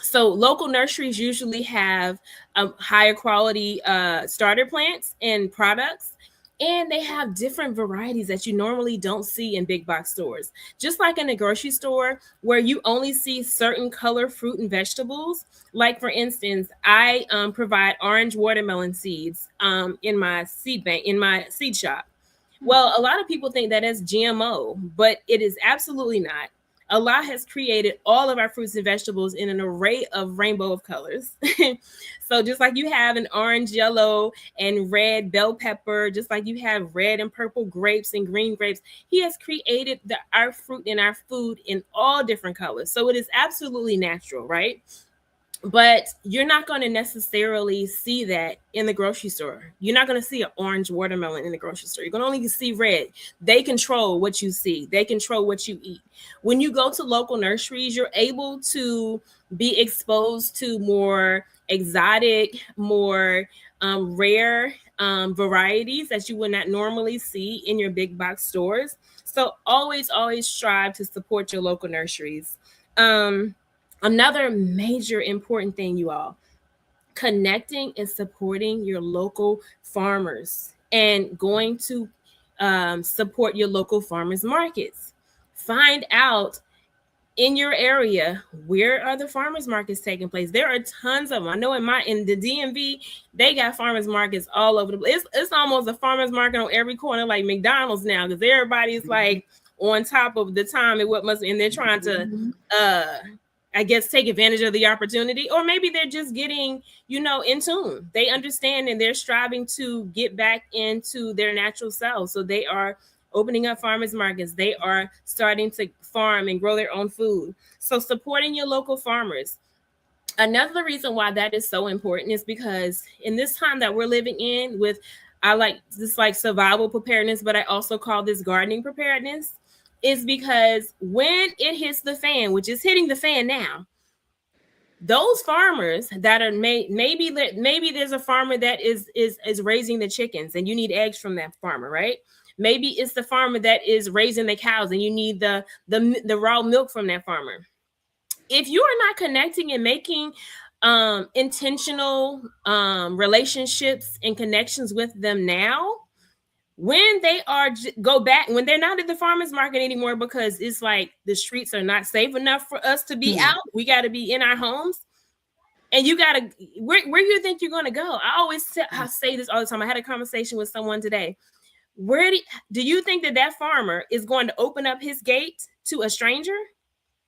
So local nurseries usually have higher quality starter plants and products, and they have different varieties that you normally don't see in big box stores. Just like in a grocery store where you only see certain color fruit and vegetables. Like for instance, I provide orange watermelon seeds in my seed bank, in my seed shop. Well, a lot of people think that is GMO, but it is absolutely not. Allah has created all of our fruits and vegetables in an array of rainbow of colors. So just like you have an orange, yellow, and red bell pepper, just like you have red and purple grapes and green grapes, he has created our fruit and our food in all different colors. So it is absolutely natural, right? But you're not going to necessarily see that in the grocery store. You're not going to see an orange watermelon in the grocery store. You're going to only see red. They control what you see. They control what you eat. When you go to local nurseries, you're able to be exposed to more exotic, more rare varieties that you would not normally see in your big box stores. So always strive to support your local nurseries. Another major important thing, you all, connecting and supporting your local farmers and going to support your local farmers markets. Find out in your area, where are the farmers markets taking place? There are tons of them. I know in the DMV, they got farmers markets all over the place. It's almost a farmers market on every corner, like McDonald's now, because everybody's like on top of the time and they're trying to I guess take advantage of the opportunity, or maybe they're just getting, in tune. They understand and they're striving to get back into their natural selves. So they are opening up farmers markets. They are starting to farm and grow their own food. So supporting your local farmers. Another reason why that is so important is because in this time that we're living in I like this like survival preparedness, but I also call this gardening preparedness, is because when it hits the fan, which is hitting the fan now, those farmers that are maybe there's a farmer that is raising the chickens and you need eggs from that farmer, right? Maybe it's the farmer that is raising the cows and you need the raw milk from that farmer. If you are not connecting and making intentional relationships and connections with them now, when they when they're not at the farmers market anymore, because it's like the streets are not safe enough for us to be out, we got to be in our homes, and you got to where you think you're going to go. I say this all the time. I had a conversation with someone today. Where do you think that farmer is going to open up his gate to a stranger?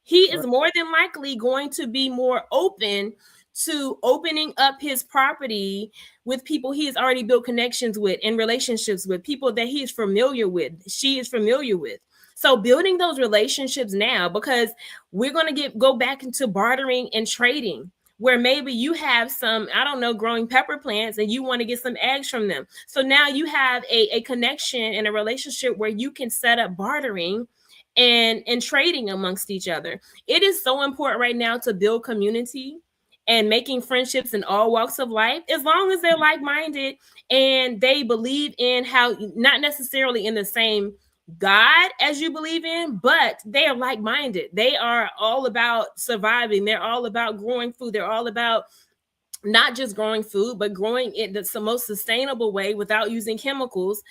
He is more than likely going to be more open to opening up his property with people he has already built connections with and relationships with, people that he is familiar with, she is familiar with. So building those relationships now, because we're going to go back into bartering and trading, where maybe you have some, growing pepper plants and you want to get some eggs from them. So now you have a connection and a relationship where you can set up bartering and trading amongst each other. It is so important right now to build community and making friendships in all walks of life, as long as they're like-minded and they believe in not necessarily in the same God as you believe in, but they are like-minded. They are all about surviving. They're all about growing food. They're all about not just growing food, but growing it the most sustainable way without using chemicals.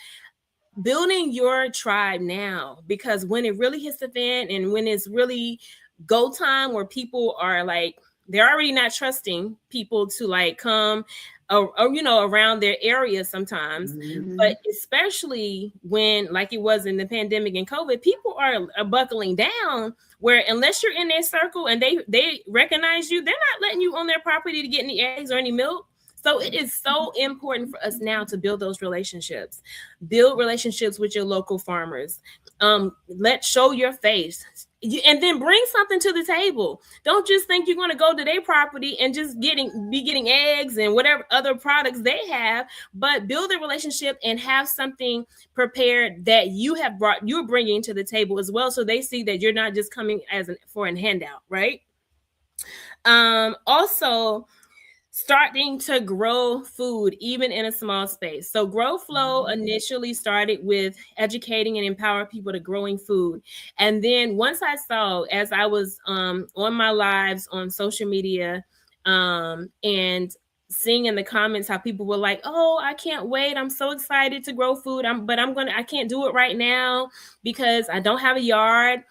Building your tribe now, because when it really hits the fan and when it's really go time, where people are like, they're already not trusting people to like come or around their area sometimes, but especially when, like it was in the pandemic and COVID, people are buckling down, where unless you're in their circle and they recognize you, they're not letting you on their property to get any eggs or any milk. So it is so important for us now to build those relationships. Build relationships with your local farmers. Show your face. And then bring something to the table. Don't just think you're going to go to their property and just be getting eggs and whatever other products they have, but build a relationship and have something prepared that you're bringing to the table as well, so they see that you're not just coming for a handout, right? Also, starting to grow food even in a small space. So Growflow initially started with educating and empowering people to growing food. And then once I saw, as I was on my lives on social media and seeing in the comments how people were like, oh, I can't wait, I'm so excited to grow food, but I can't do it right now because I don't have a yard.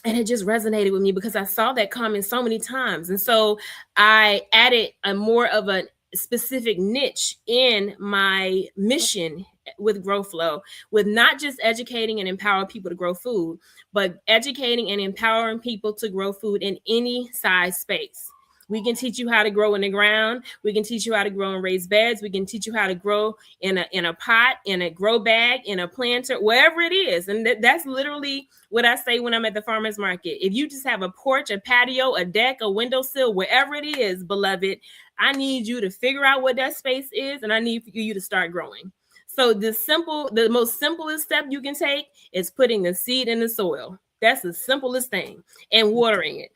And it just resonated with me because I saw that comment so many times. And so I added a more of a specific niche in my mission with Growflow, with not just educating and empowering people to grow food, but educating and empowering people to grow food in any size space. We can teach you how to grow in the ground. We can teach you how to grow in raised beds. We can teach you how to grow in a pot, in a grow bag, in a planter, wherever it is. And that's literally what I say when I'm at the farmer's market. If you just have a porch, a patio, a deck, a windowsill, wherever it is, beloved, I need you to figure out what that space is, and I need for you to start growing. So the most simplest step you can take is putting the seed in the soil. That's the simplest thing, and watering it.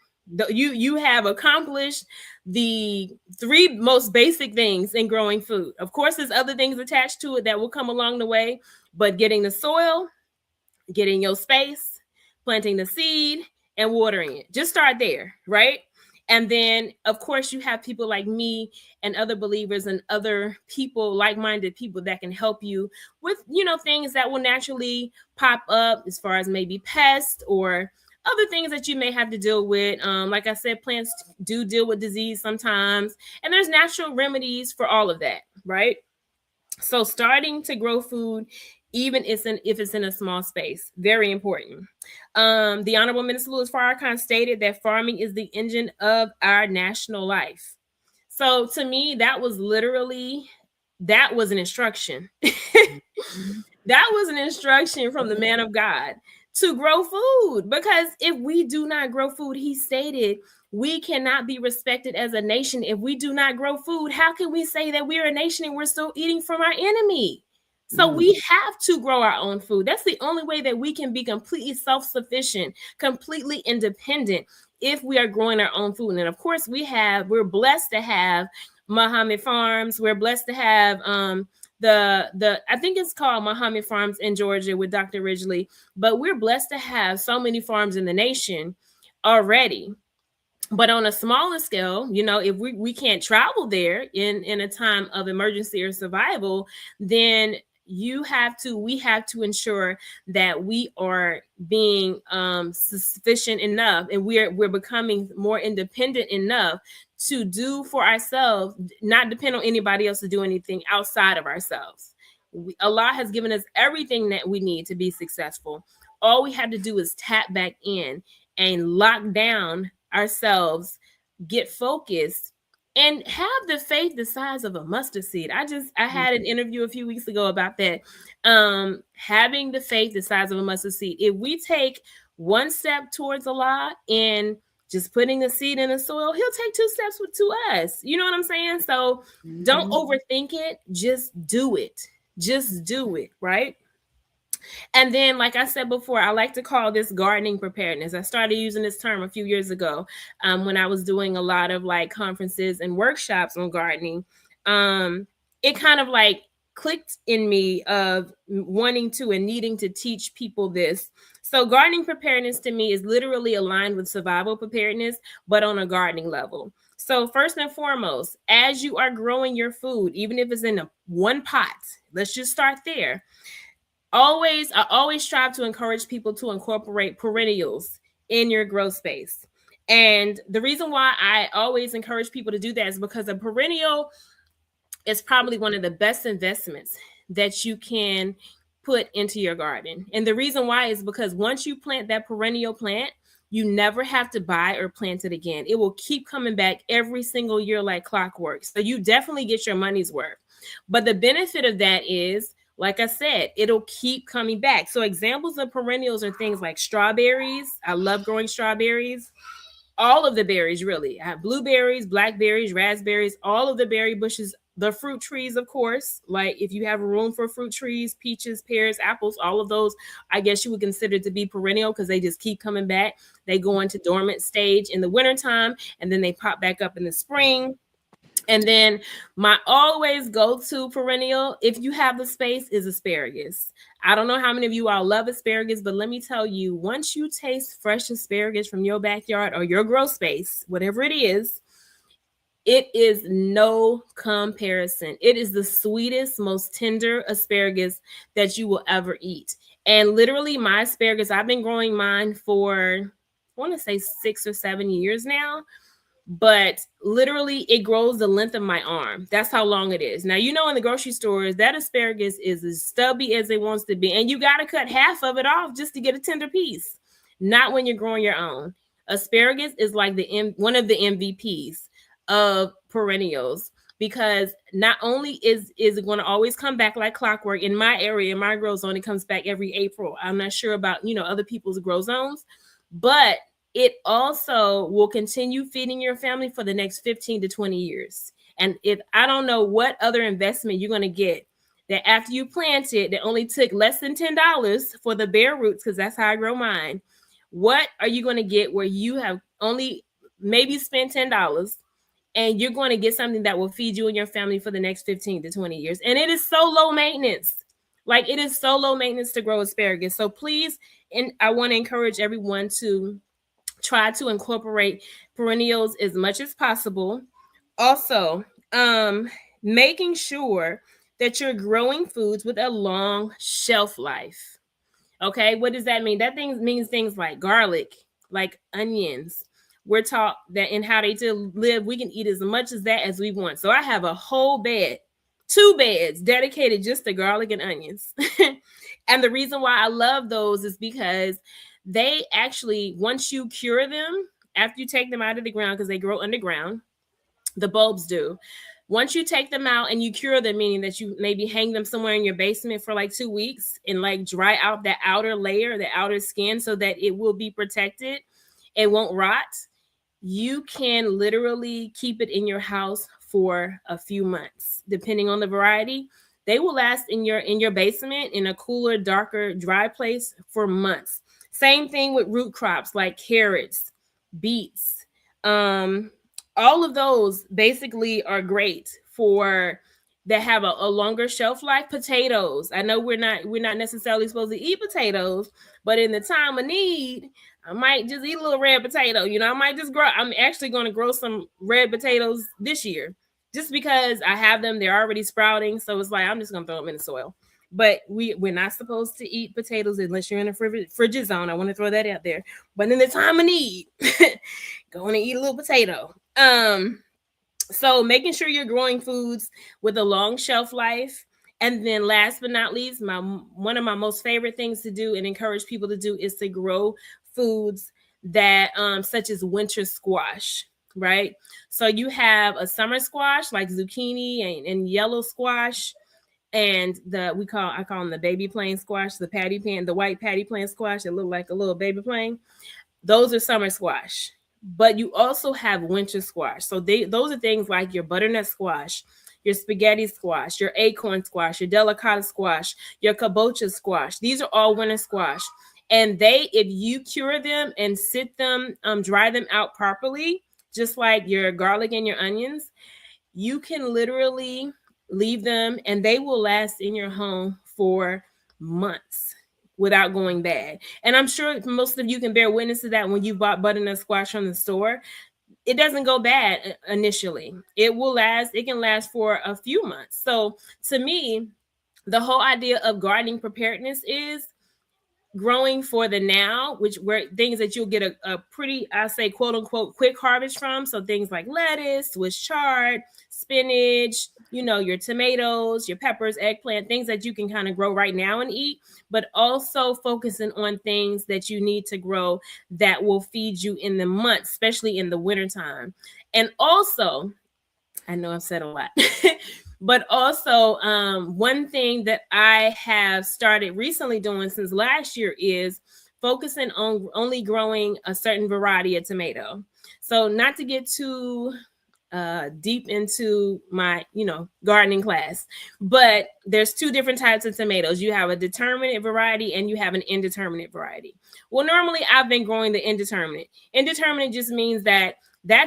You have accomplished the three most basic things in growing food. Of course, there's other things attached to it that will come along the way, but getting the soil, getting your space, planting the seed, and watering it. Just start there, right? And then, of course, you have people like me and other believers and other people, like-minded people that can help you with, things that will naturally pop up as far as maybe pests or other things that you may have to deal with. Like I said, plants do deal with disease sometimes, and there's natural remedies for all of that, right? So starting to grow food, even if it's in a small space, very important. The Honorable Minister Louis Farrakhan stated that farming is the engine of our national life. So to me, that was an instruction. That was an instruction from the man of God to grow food, because if we do not grow food, he stated, we cannot be respected as a nation. If we do not grow food, how can we say that we're a nation and we're still eating from our enemy? So we have to grow our own food. That's the only way that we can be completely self-sufficient, completely independent, if we are growing our own food. And of course, we're blessed to have Muhammad Farms. We're blessed to have I think it's called Muhammad Farms in Georgia with Dr. Ridgely, but we're blessed to have so many farms in the nation already. But on a smaller scale, if we can't travel there in a time of emergency or survival, then we have to ensure that we are being sufficient enough, and we're becoming more independent enough to do for ourselves, not depend on anybody else to do anything outside of ourselves. Allah has given us everything that we need to be successful. All we have to do is tap back in and lock down ourselves, get focused, and have the faith the size of a mustard seed. I had an interview a few weeks ago about that. Having the faith the size of a mustard seed. If we take one step towards Allah and just putting the seed in the soil, he'll take 2 steps to us. You know what I'm saying? So don't overthink it. Just do it. Just do it, right? And then, like I said before, I like to call this gardening preparedness. I started using this term a few years ago when I was doing a lot of conferences and workshops on gardening. It kind of clicked in me of wanting to and needing to teach people this. So gardening preparedness to me is literally aligned with survival preparedness, but on a gardening level. So first and foremost, as you are growing your food, even if it's in one pot, let's just start there. I always strive to encourage people to incorporate perennials in your grow space. And the reason why I always encourage people to do that is because a perennial is probably one of the best investments that you can put into your garden. And the reason why is because once you plant that perennial plant, you never have to buy or plant it again. It will keep coming back every single year like clockwork. So you definitely get your money's worth. But the benefit of that is, like I said, it'll keep coming back. So examples of perennials are things like strawberries. I love growing strawberries. All of the berries, really. I have blueberries, blackberries, raspberries, all of the berry bushes, the fruit trees, of course. Like if you have room for fruit trees, peaches, pears, apples, all of those, I guess you would consider to be perennial because they just keep coming back. They go into dormant stage in the wintertime, and then they pop back up in the spring. And then my always go-to perennial, if you have the space, is asparagus. I don't know how many of you all love asparagus, but let me tell you, once you taste fresh asparagus from your backyard or your grow space, whatever it is no comparison. It is the sweetest, most tender asparagus that you will ever eat. And literally my asparagus, I've been growing mine for, I want to say 6 or 7 years now. But literally it grows the length of my arm. That's how long it is. Now, you know, in the grocery stores, that asparagus is as stubby as it wants to be. And you got to cut half of it off just to get a tender piece. Not when you're growing your own. Asparagus is like one of the MVPs of perennials, because not only is it going to always come back like clockwork. In my area, in my grow zone, it comes back every April. I'm not sure about, you know, other people's grow zones, but it also will continue feeding your family for the next 15 to 20 years. And if I don't know what other investment you're going to get that after you plant it, that only took less than $10 for the bare roots, because that's how I grow mine. What are you going to get where you have only maybe spent $10 and you're going to get something that will feed you and your family for the next 15 to 20 years? And it is so low maintenance. Like, it is so low maintenance to grow asparagus. So please, and I want to encourage everyone to try to incorporate perennials as much as possible. Also, making sure that you're growing foods with a long shelf life. Okay, what does that mean? That means things like garlic, like onions. We're taught that in How They Live, we can eat as much as that as we want. So I have a whole bed, 2 beds dedicated just to garlic and onions. And the reason why I love those is because they actually, once you cure them, after you take them out of the ground, because they grow underground, the bulbs do. Once you take them out and you cure them, meaning that you maybe hang them somewhere in your basement for like 2 weeks and like dry out that outer layer, the outer skin, so that it will be protected, it won't rot. You can literally keep it in your house for a few months, depending on the variety. They will last in your basement in a cooler, darker, dry place for months. Same thing with root crops like carrots, beets. All of those basically are great that have a longer shelf life. Potatoes. I know we're not necessarily supposed to eat potatoes, but in the time of need, I might just eat a little red potato. You know, I'm actually going to grow some red potatoes this year just because I have them. They're already sprouting. So it's like, I'm just going to throw them in the soil. But we're not supposed to eat potatoes unless you're in a frigid zone. I want to throw that out there. But in the time of need, going to eat a little potato. So making sure you're growing foods with a long shelf life. And then last but not least, one of my most favorite things to do and encourage people to do is to grow foods that such as winter squash, right? So you have a summer squash like zucchini and yellow squash. And I call them the baby plane squash, the white patty plant squash that look like a little baby plane. Those are summer squash. But you also have winter squash. So those are things like your butternut squash, your spaghetti squash, your acorn squash, your delicata squash, your kabocha squash. These are all winter squash. And if you cure them and sit them, dry them out properly, just like your garlic and your onions, you can literally leave them and they will last in your home for months without going bad. And I'm sure most of you can bear witness to that when you bought butternut squash from the store. It doesn't go bad initially. It can last for a few months. So to me, the whole idea of gardening preparedness is growing for the now, where things that you'll get a pretty, I say, quote unquote, quick harvest from. So things like lettuce, Swiss chard, spinach, your tomatoes, your peppers, eggplant, things that you can kind of grow right now and eat, but also focusing on things that you need to grow that will feed you in the months, especially in the wintertime. And also, I know I've said a lot, but also one thing that I have started recently doing since last year is focusing on only growing a certain variety of tomato. So not to get too deep into my, gardening class, but there's 2 different types of tomatoes. You have a determinate variety and you have an indeterminate variety. Well, normally I've been growing the indeterminate. Indeterminate just means that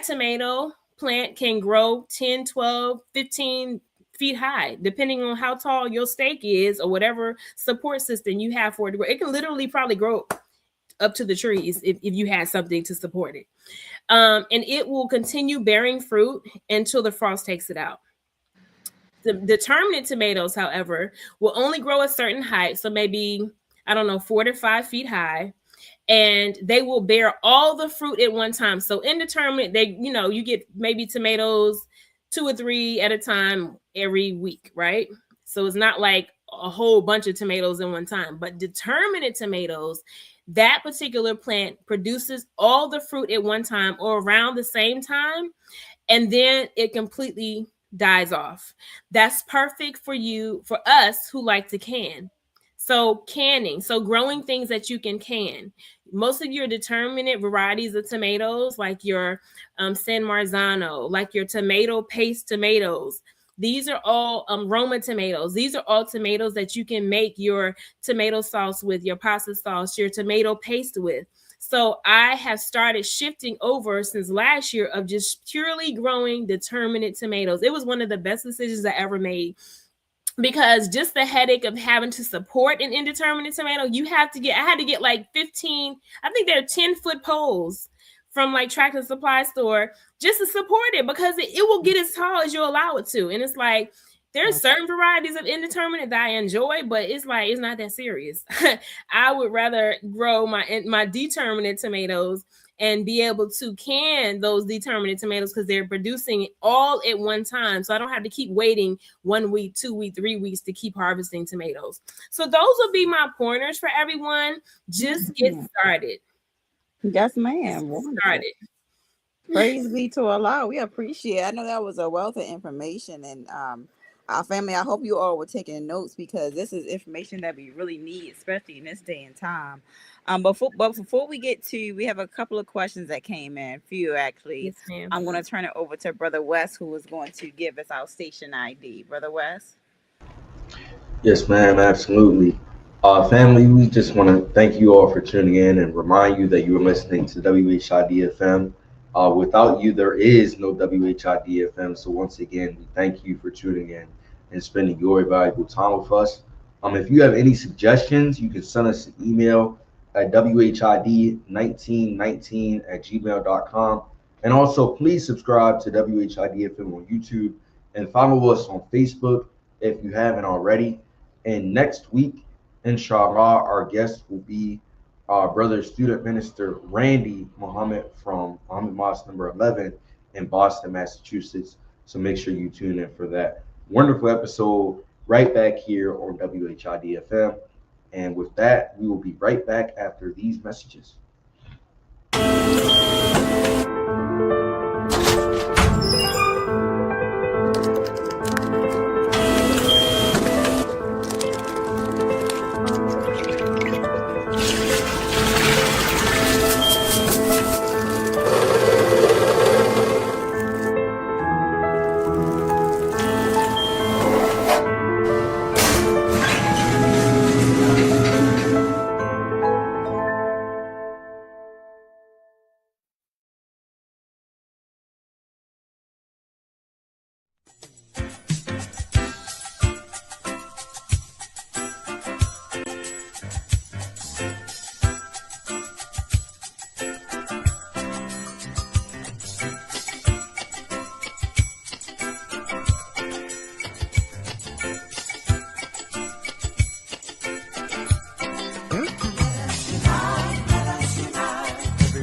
tomato plant can grow 10, 12, 15 feet high, depending on how tall your stake is or whatever support system you have for it to grow. It can literally probably grow up to the trees if you had something to support it. And it will continue bearing fruit until the frost takes it out. The determinate tomatoes, however, will only grow a certain height. So maybe, 4 to 5 feet high. And they will bear all the fruit at one time. So indeterminate, you get maybe tomatoes 2 or 3 at a time every week, right? So it's not like a whole bunch of tomatoes in one time. But determinate tomatoes, that particular plant produces all the fruit at one time or around the same time, and then it completely dies off. That's perfect for us who like to can. So canning, so growing things that you can can. Most of your determinate varieties of tomatoes, like your San Marzano, like your tomato paste tomatoes, these are all Roma tomatoes. These are all tomatoes that you can make your tomato sauce with, your pasta sauce, your tomato paste with. So I have started shifting over since last year of just purely growing determinate tomatoes. It was one of the best decisions I ever made, because just the headache of having to support an indeterminate tomato, I had to get like 15, I think they're 10-foot poles from like Tractor Supply store just to support it, because it will get as tall as you allow it to. And it's like, there's certain varieties of indeterminate that I enjoy, but it's like, it's not that serious. I would rather grow my determinate tomatoes and be able to can those determinate tomatoes, because they're producing all at one time. So I don't have to keep waiting 1 week, 2 weeks, 3 weeks to keep harvesting tomatoes. So those will be my pointers for everyone. Just get started. Yes, ma'am. Started. Praise be to Allah. We appreciate it. I know that was a wealth of information, and our family, I hope you all were taking notes, because this is information that we really need, especially in this day and time. But before we get to, we have a couple of questions that came in, few actually. Yes, ma'am. I'm going to turn it over to Brother West, who is going to give us our station ID. Brother West? Yes, ma'am, absolutely. Family, we just want to thank you all for tuning in and remind you that you are listening to WHID-FM. Without you, there is no WHID-FM. So once again, we thank you for tuning in and spending your valuable time with us. If you have any suggestions, you can send us an email at WHID1919@gmail.com. And also, please subscribe to WHID-FM on YouTube and follow us on Facebook if you haven't already. And next week, inshallah, our guest will be our brother student minister Randy Muhammad from Muhammad Mosque number 11 in Boston, Massachusetts. So make sure you tune in for that wonderful episode right back here on WHID-FM. And with that, we will be right back after these messages.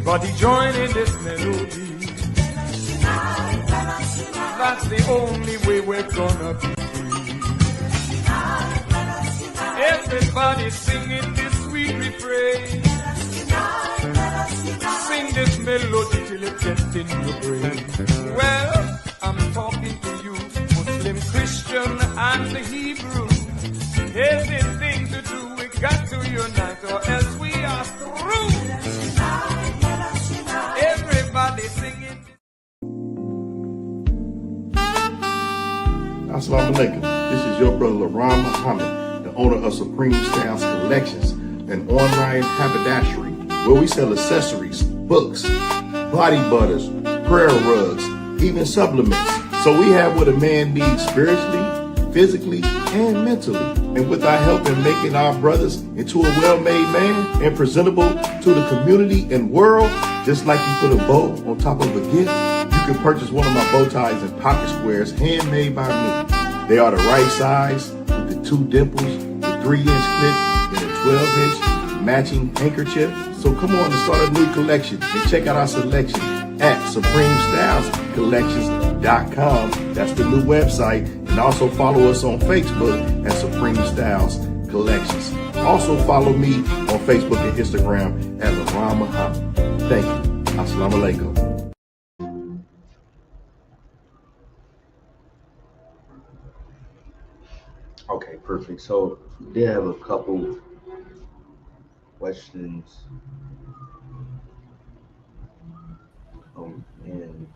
Everybody join in this melody. That's the only way we're gonna be free. Everybody singing this sweet refrain. Sing this melody till it gets in your brain. Well, I'm talking to you, Muslim, Christian, and the Hebrew. Anything to do, we got to unite, or else we are through. Everybody singing. Assalamu alaikum. This is your brother LaRon Muhammad, the owner of Supreme Styles Collections, an online haberdashery where we sell accessories, books, body butters, prayer rugs, even supplements. So we have what a man needs spiritually, physically, and mentally. And with our help in making our brothers into a well-made man and presentable to the community and world, just like you put a bow on top of a gift, you can purchase one of my bow ties and pocket squares handmade by me. They are the right size with the 2 dimples, the 3-inch clip, and a 12-inch matching handkerchief. So come on and start a new collection and check out our selection at SupremeStylesCollections.com. That's the new website. And also follow us on Facebook at Supreme Styles Collections. Also follow me on Facebook and Instagram at LaRon Muhammad. Thank you. Assalamu alaikum. Okay, perfect. So we did have a couple questions. And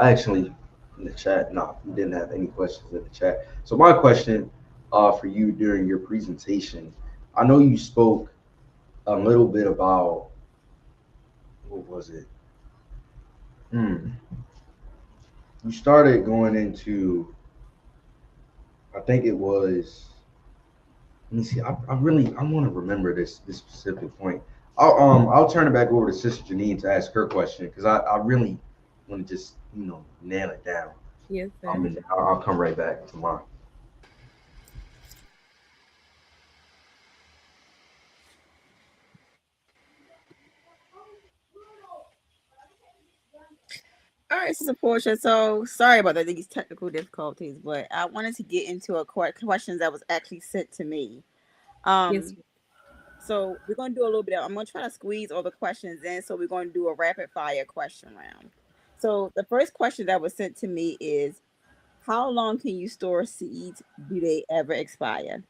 actually, in the chat, no, we didn't have any questions in the chat. So my question for you during your presentation, I know you spoke a little bit about, what was it? You started going into, I think it was, let me see, I want to remember this specific point. I'll turn it back over to Sister Janine to ask her question, because I really want to just, nail it down. Yes, sir. And I'll come right back to mine. All right, Sister Portia. So sorry about these technical difficulties, but I wanted to get into a questions that was actually sent to me. Yes. So we're going to do a little bit I'm going to try to squeeze all the questions in. So we're going to do a rapid fire question round. So the first question that was sent to me is, how long can you store seeds? Do they ever expire?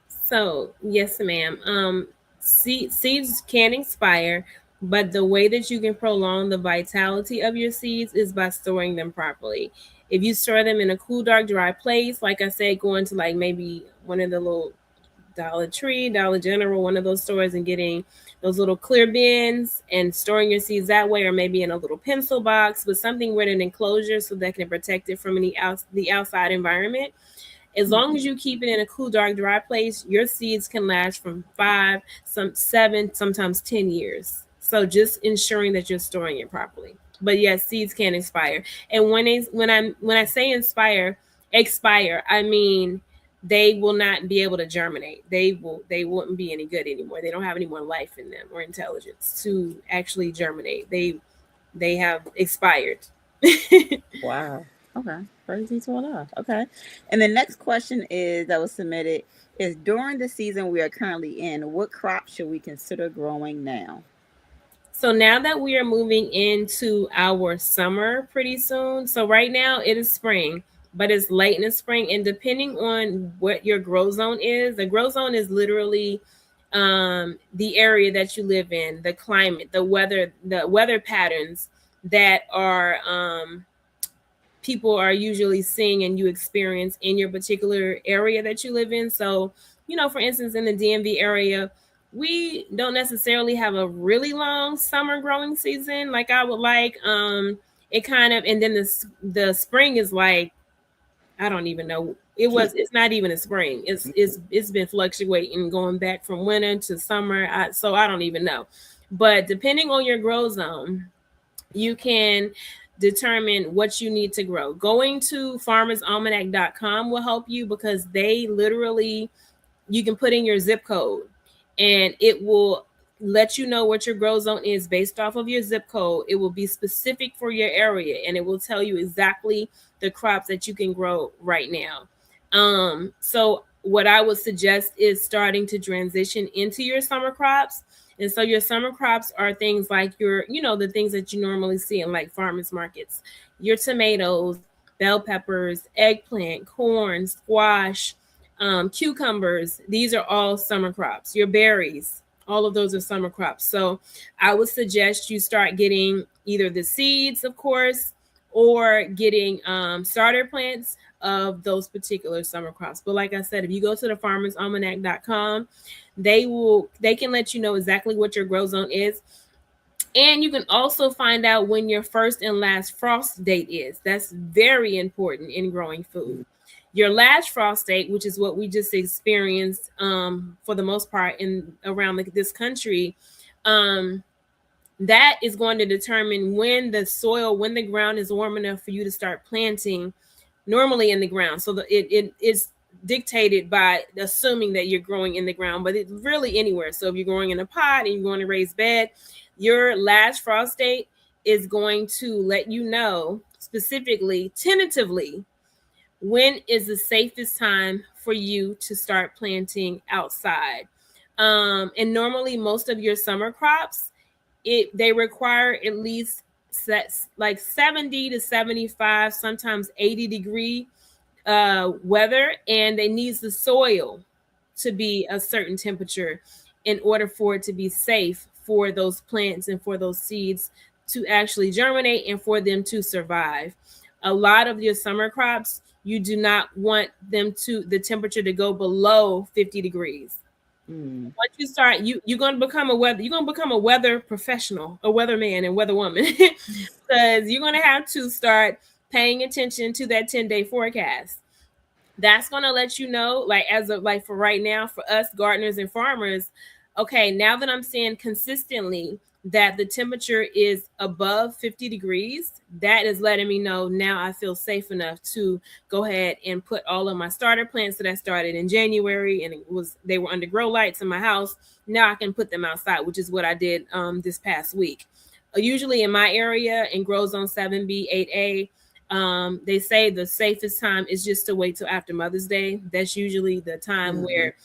So yes, ma'am. Seeds can expire, but the way that you can prolong the vitality of your seeds is by storing them properly. If you store them in a cool, dark, dry place, like I said, going to like maybe one of the little Dollar Tree, Dollar General, one of those stores, and getting those little clear bins and storing your seeds that way, or maybe in a little pencil box with something with an enclosure so that can protect it from the outside environment. As long as you keep it in a cool, dark, dry place, your seeds can last from 5, 7, sometimes 10 years. So just ensuring that you're storing it properly. But yes, seeds can expire. And when I say expire, I mean they will not be able to germinate. They wouldn't be any good anymore. They don't have any more life in them or intelligence to actually germinate. They have expired. Wow. Okay. Crazy to enough. Okay. And the next question that was submitted is, during the season we are currently in, what crop should we consider growing now? So now that we are moving into our summer pretty soon, so right now it is spring, but it's late in the spring, and depending on what your grow zone is, the grow zone is literally the area that you live in, the climate, the weather patterns that are people are usually seeing and you experience in your particular area that you live in. So, for instance, in the DMV area, we don't necessarily have a really long summer growing season like I would like. It kind of, and then the spring is like, I don't even know. It's not even a spring. It's been fluctuating, going back from winter to summer. So I don't even know. But depending on your grow zone, you can determine what you need to grow. Going to farmersalmanac.com will help you, because they literally, you can put in your zip code and it will let you know what your grow zone is based off of your zip code. It will be specific for your area, and it will tell you exactly the crops that you can grow right now. So what I would suggest is starting to transition into your summer crops. And so your summer crops are things like the things that you normally see in like farmers markets, your tomatoes, bell peppers, eggplant, corn, squash, cucumbers. These are all summer crops. Your berries, all of those are summer crops. So I would suggest you start getting either the seeds, of course, or getting starter plants of those particular summer crops. But like I said, if you go to the farmersalmanac.com, they can let you know exactly what your grow zone is. And you can also find out when your first and last frost date is. That's very important in growing food. Your last frost date, which is what we just experienced for the most part around this country, that is going to determine when the ground is warm enough for you to start planting normally in the ground. So it is dictated by assuming that you're growing in the ground, but it's really anywhere. So if you're growing in a pot and you're going to raise bed, your last frost date is going to let you know specifically, tentatively, when is the safest time for you to start planting outside. And normally most of your summer crops, they require at least like 70 to 75, sometimes 80 degree weather, and it needs the soil to be a certain temperature in order for it to be safe for those plants and for those seeds to actually germinate and for them to survive. A lot of your summer crops, you do not want the temperature to go below 50 degrees. Once you start, you're going to become a weather professional, a weatherman and weatherwoman, because you're going to have to start paying attention to that 10-day forecast. That's going to let you know, like for right now, for us gardeners and farmers, okay, now that I'm seeing consistently that the temperature is above 50 degrees, that is letting me know now I feel safe enough to go ahead and put all of my starter plants that I started in January, and they were under grow lights in my house. Now I can put them outside, which is what I did this past week. Usually in my area in Grow Zone 7B, 8A, they say the safest time is just to wait till after Mother's Day. That's usually the time where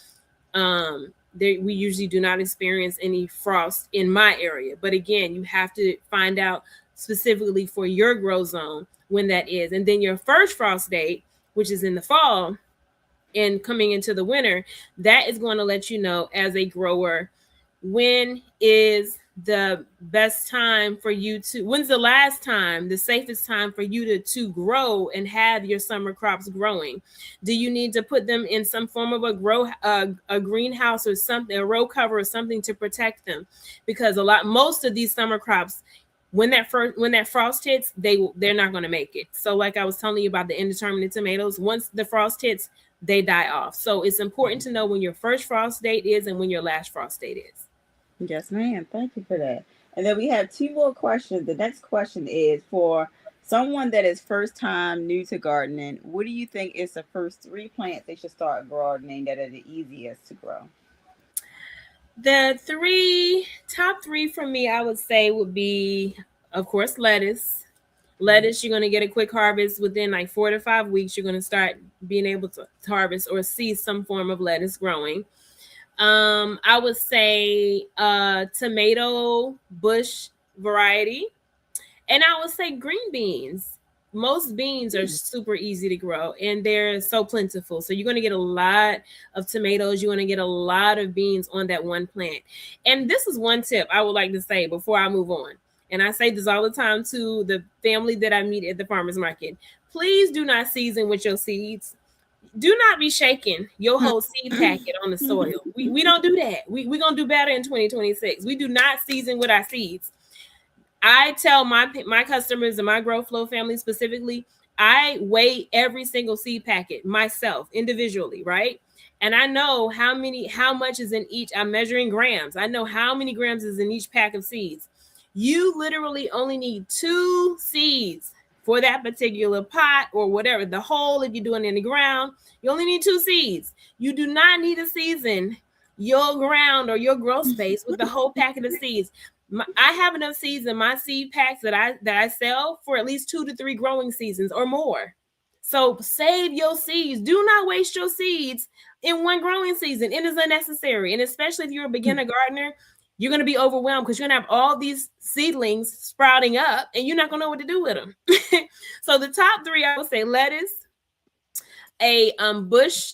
we usually do not experience any frost in my area. But again, you have to find out specifically for your grow zone when that is. And then your first frost date, which is in the fall and coming into the winter, that is going to let you know as a grower when is the best time for you when's the last time, the safest time for you to grow and have your summer crops growing. Do you need to put them in some form of a greenhouse or something, a row cover or something to protect them? Because most of these summer crops, when that frost hits, they're not going to make it. So like I was telling you about the indeterminate tomatoes, once the frost hits, they die off. So it's important to know when your first frost date is and when your last frost date is. Yes, ma'am. Thank you for that. And then we have two more questions. The next question is for someone that is first time new to gardening. What do you think is the first 3 plants they should start gardening that are the easiest to grow? The top three for me, I would say would be, of course, lettuce. Lettuce, you're going to get a quick harvest within like 4 to 5 weeks. You're going to start being able to harvest or see some form of lettuce growing. I would say tomato bush variety, and I would say green beans. Most beans are super easy to grow and they're so plentiful. So you're going to get a lot of tomatoes. You're going to get a lot of beans on that one plant. And this is one tip I would like to say before I move on. And I say this all the time to the family that I meet at the farmer's market. Please do not season with your seeds. Do not be shaking your whole seed packet on the soil. We don't do that. We're going to do better in 2026. We do not season with our seeds. I tell my customers and my Growflow family specifically, I weigh every single seed packet myself individually, right? And I know how much is in each. I'm measuring grams. I know how many grams is in each pack of seeds. You literally only need 2 seeds for that particular pot or whatever, the hole, if you're doing it in the ground, you only need 2 seeds. You do not need to season your ground or your grow space with the whole packet of seeds. I have enough seeds in my seed packs that I sell for at least 2 to 3 growing seasons or more. So save your seeds. Do not waste your seeds in one growing season. It is unnecessary. And especially if you're a beginner gardener, you're going to be overwhelmed because you're going to have all these seedlings sprouting up and you're not going to know what to do with them. So the top 3, I would say lettuce, a bush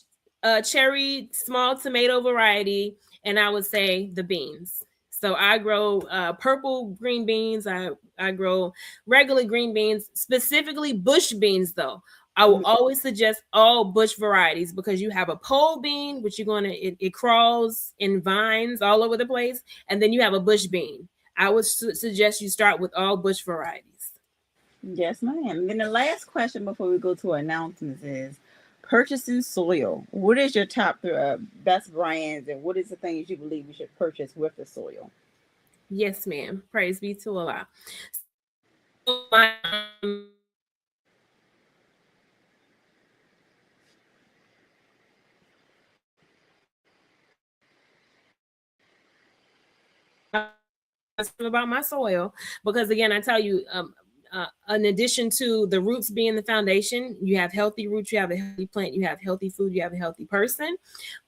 cherry small tomato variety, and I would say the beans. So I grow purple green beans. I grow regular green beans, specifically bush beans, though. I will always suggest all bush varieties because you have a pole bean, which it crawls in vines all over the place. And then you have a bush bean. I would suggest you start with all bush varieties. Yes, ma'am. And then the last question before we go to announcements is purchasing soil. What is your top best brands, and what is the things you believe you should purchase with the soil? Yes, ma'am. Praise be to Allah. So, about my soil, because again, I tell you, in addition to the roots being the foundation, you have healthy roots, you have a healthy plant, you have healthy food, you have a healthy person.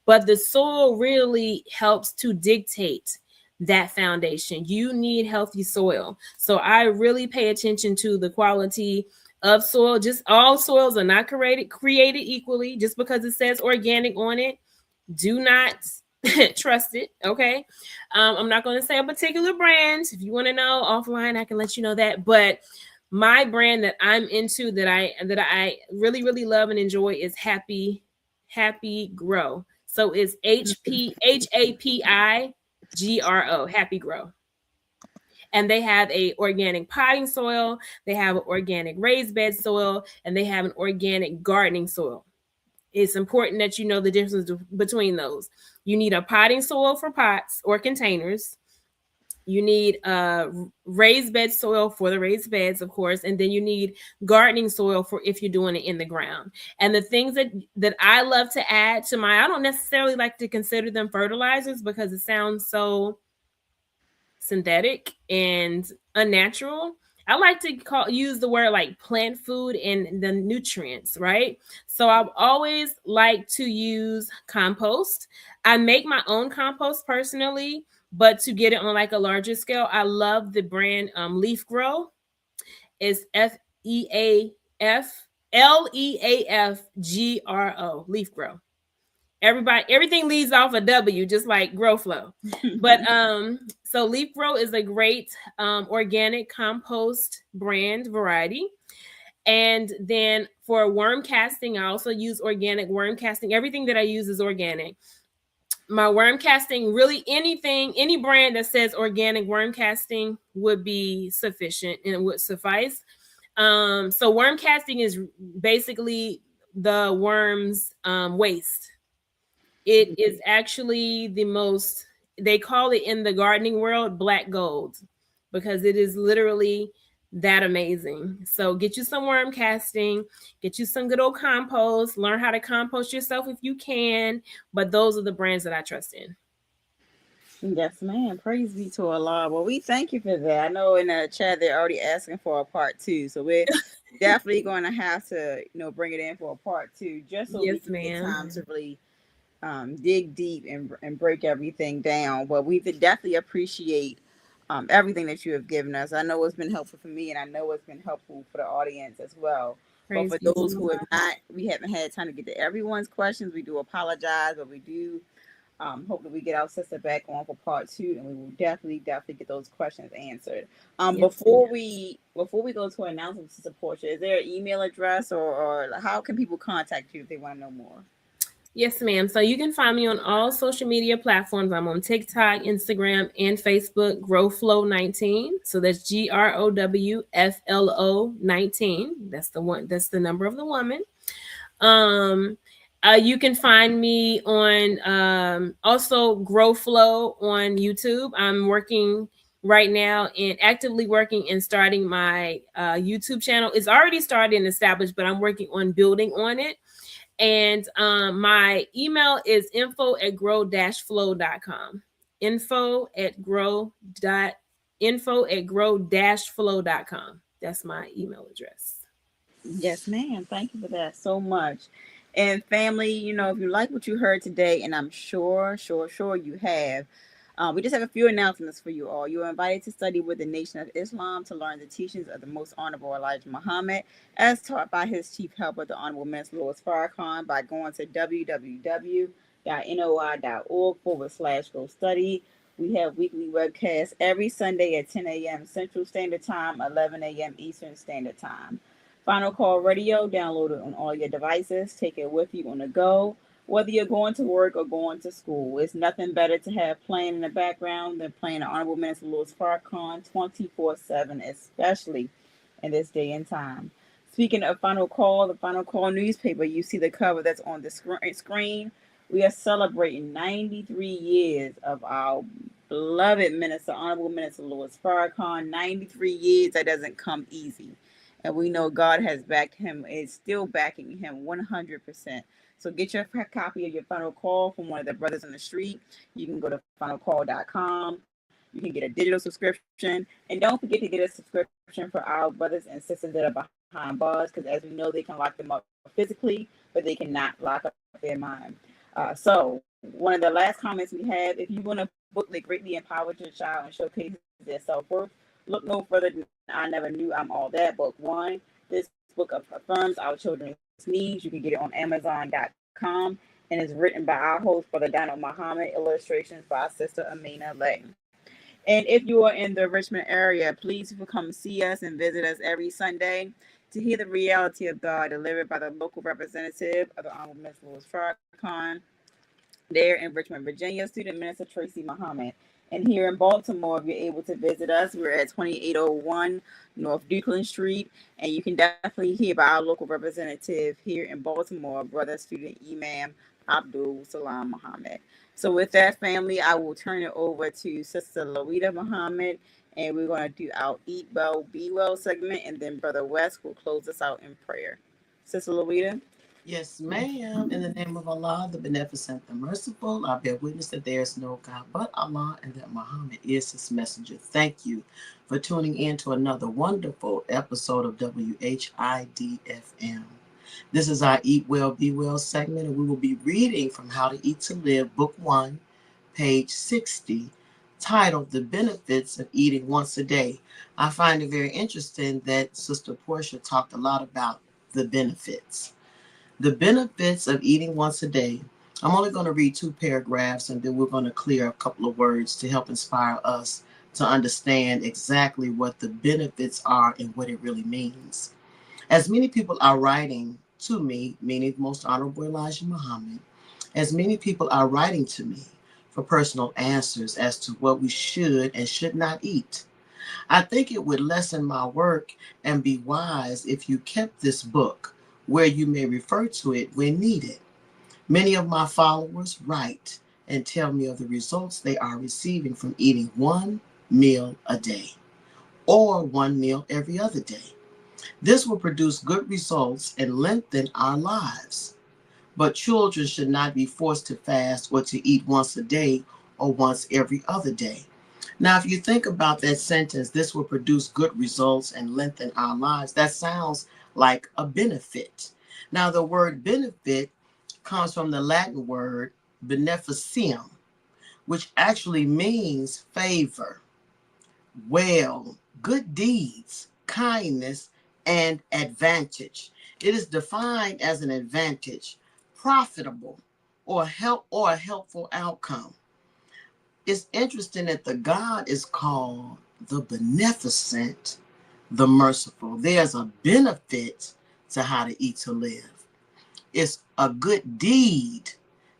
But the soil really helps to dictate that foundation. You need healthy soil. So I really pay attention to the quality of soil. Just all soils are not created equally. Just because it says organic on it, do not trust it. Okay. I'm not going to say a particular brand. If you want to know offline, I can let you know that. But my brand that I'm into, that I really, really love and enjoy, is Happy Grow. So it's HAPIGRO, Happy Grow. And they have a organic potting soil, they have an organic raised bed soil, and they have an organic gardening soil. It's important that you know the difference between those. You need a potting soil for pots or containers. You need raised bed soil for the raised beds, of course, and then you need gardening soil for if you're doing it in the ground. And the things that I love to add to I don't necessarily like to consider them fertilizers because it sounds so synthetic and unnatural. I like to use the word like plant food and the nutrients, right? So I've always liked to use compost. I make my own compost personally, but to get it on like a larger scale, I love the brand Leaf Grow. It's FEAFLEAFGRO, Leaf Grow. Everything leads off a W, just like Growflow. But so Leaf Grow is a great organic compost brand variety. And then for worm casting, I also use organic worm casting. Everything that I use is organic. My worm casting, really any brand that says organic worm casting would be sufficient and would suffice. So worm casting is basically the worm's waste. It is actually the most, they call it in the gardening world, black gold, because it is literally that amazing. So get you some worm casting, get you some good old compost, learn how to compost yourself if you can. But those are the brands that I trust in. Yes, ma'am. Praise be to Allah. Well, we thank you for that. I know in the chat they're already asking for a part 2, so we're definitely going to have to, bring it in for a part 2, just so we can get time to really dig deep and break everything down. But we definitely appreciate everything that you have given us. I know it's been helpful for me, and I know it's been helpful for the audience as well. But for those who have not, we haven't had time to get to everyone's questions. We do apologize, but we do hope that we get our sister back on for part 2, and we will definitely get those questions answered. Before we go to announcements, Sister Portia, is there an email address or how can people contact you if they want to know more? Yes, ma'am. So you can find me on all social media platforms. I'm on TikTok, Instagram, and Facebook, Growflow19. So that's GROWFLO19. That's the one. That's the number of the woman. You can find me on also Growflow on YouTube. I'm working right now and actively working and starting my YouTube channel. It's already started and established, but I'm working on building on it. And my email is info@grow-flow.com. info@grow-flow.com. That's my email address. Yes, ma'am. Thank you for that so much. And family, if you like what you heard today, and I'm sure you have, we just have a few announcements for you all. You are invited to study with the Nation of Islam to learn the teachings of the Most Honorable Elijah Muhammad, as taught by his chief helper, the Honorable Minister Louis Farrakhan, by going to www.noi.org/go study. We have weekly webcasts every Sunday at 10 a.m. Central Standard Time, 11 a.m. Eastern Standard Time. Final Call Radio, download it on all your devices. Take it with you on the go. Whether you're going to work or going to school, it's nothing better to have playing in the background than playing the Honorable Minister Louis Farrakhan 24/7, especially in this day and time. Speaking of Final Call, the Final Call newspaper, you see the cover that's on the screen. We are celebrating 93 years of our beloved minister, Honorable Minister Louis Farrakhan. 93 years, that doesn't come easy. And we know God has backed him, is still backing him 100%. So get your copy of your Final Call from one of the brothers on the street. You can go to finalcall.com. You can get a digital subscription. And don't forget to get a subscription for our brothers and sisters that are behind bars, because as we know, they can lock them up physically, but they cannot lock up their mind. So one of the last comments we have, if you want a book that greatly empowers your child and showcases their self-worth, look no further than I Never Knew I'm All That, book 1. This book affirms our children's needs. You can get it on Amazon.com, and it's written by our host, Brother Donald Muhammad, illustrations by our sister Amina Lay. And if you are in the Richmond area, please come see us and visit us every Sunday to hear the reality of God delivered by the local representative of the Honorable Minister Louis Farrakhan there in Richmond, Virginia, Student Minister Tracy Muhammad. And here in Baltimore, if you're able to visit us, we're at 2801 North Dukeland Street. And you can definitely hear by our local representative here in Baltimore, Brother Student Imam Abdul Salam Muhammad. So with that, family, I will turn it over to Sister Louida Muhammad, and we're going to do our Eat Well, Be Well segment, and then Brother West will close us out in prayer. Sister Louida? Yes, ma'am. In the name of Allah, the Beneficent, the Merciful, I bear witness that there is no God but Allah and that Muhammad is his messenger. Thank you for tuning in to another wonderful episode of WHID-FM. This is our Eat Well, Be Well segment, and we will be reading from How to Eat to Live, Book 1, page 60, titled The Benefits of Eating Once a Day. I find it very interesting that Sister Portia talked a lot about the benefits. The benefits of eating once a day. I'm only going to read 2 paragraphs, and then we're going to clear a couple of words to help inspire us to understand exactly what the benefits are and what it really means. As many people are writing to me, meaning Most Honorable Elijah Muhammad, as many people are writing to me for personal answers as to what we should and should not eat, I think it would lessen my work and be wise if you kept this book where you may refer to it when needed. Many of my followers write and tell me of the results they are receiving from eating 1 meal a day or 1 meal every other day. This will produce good results and lengthen our lives. But children should not be forced to fast or to eat once a day or once every other day. Now, if you think about that sentence, this will produce good results and lengthen our lives, that sounds like a benefit. Now, the word benefit comes from the Latin word beneficium, which actually means favor, well, good deeds, kindness, and advantage. It is defined as an advantage, profitable, or a helpful outcome. It's interesting that the God is called the Beneficent, the Merciful. There's a benefit to how to eat to live. It's a good deed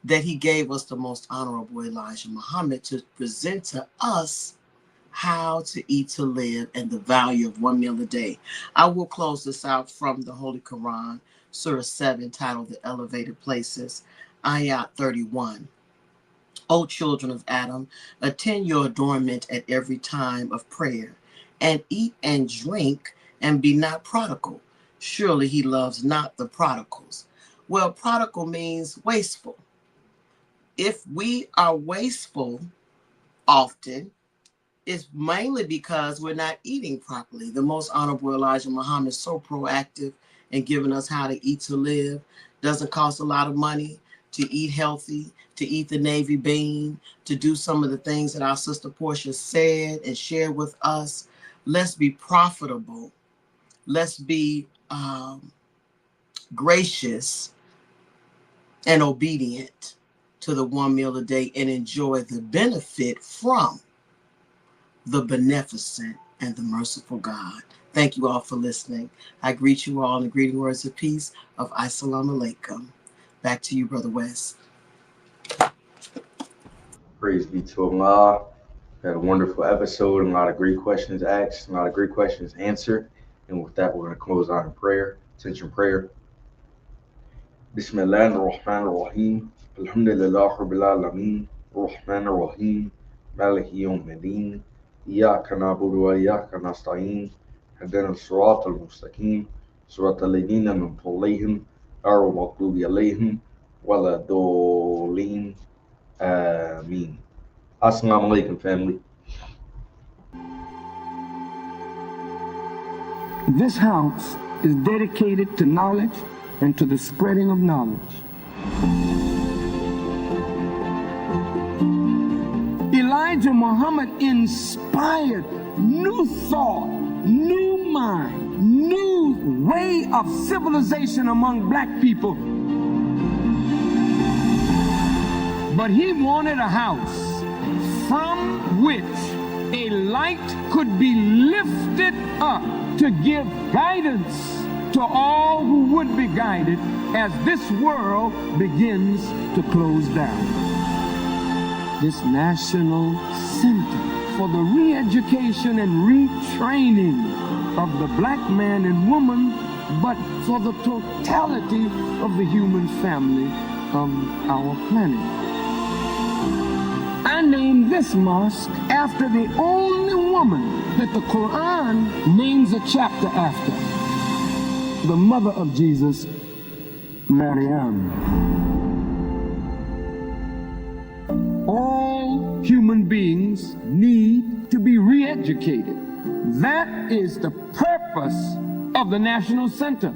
that he gave us the Most Honorable Elijah Muhammad to present to us how to eat to live and the value of 1 meal a day. I will close this out from the Holy Quran, Surah 7, titled The Elevated Places, Ayat 31. O children of Adam, attend your adornment at every time of prayer, and eat and drink, and be not prodigal. Surely he loves not the prodigals. Well, prodigal means wasteful. If we are wasteful often, it's mainly because we're not eating properly. The Most Honorable Elijah Muhammad is so proactive in giving us how to eat to live. Doesn't cost a lot of money to eat healthy, to eat the navy bean, to do some of the things that our sister Portia said and shared with us. Let's be profitable. Let's be gracious and obedient to the 1 meal a day and enjoy the benefit from the beneficent and the merciful God. Thank you all for listening. I greet you all in the greeting words of peace of Assalamu alaikum. Back to you, Brother Wes. Praise be to Allah. Had a wonderful episode, and a lot of great questions asked, a lot of great questions answered. And with that, we're going to close out in prayer. Attention prayer. Bismillah ar-Rahman ar-Rahim. Alhamdulillah Rabbil Alameen. Rahman ar-Rahim. Maliki yawmiddin. Iyyaka na'budu wa iyyaka nasta'in. Ihdina as-sirata al-mustaqim. Sirata alladhina an'amta alayhim ghayril maghdubi alayhim waladdallin. Ameen. Assalamu alaikum, family. This house is dedicated to knowledge and to the spreading of knowledge. Elijah Muhammad inspired new thought, new mind, new way of civilization among black people. But he wanted a house from which a light could be lifted up to give guidance to all who would be guided as this world begins to close down. This National Center for the re-education and retraining of the black man and woman, but for the totality of the human family of our planet. I named this mosque after the only woman that the Quran names a chapter after, the mother of Jesus, Maryam. All human beings need to be re-educated. That is the purpose of the National Center.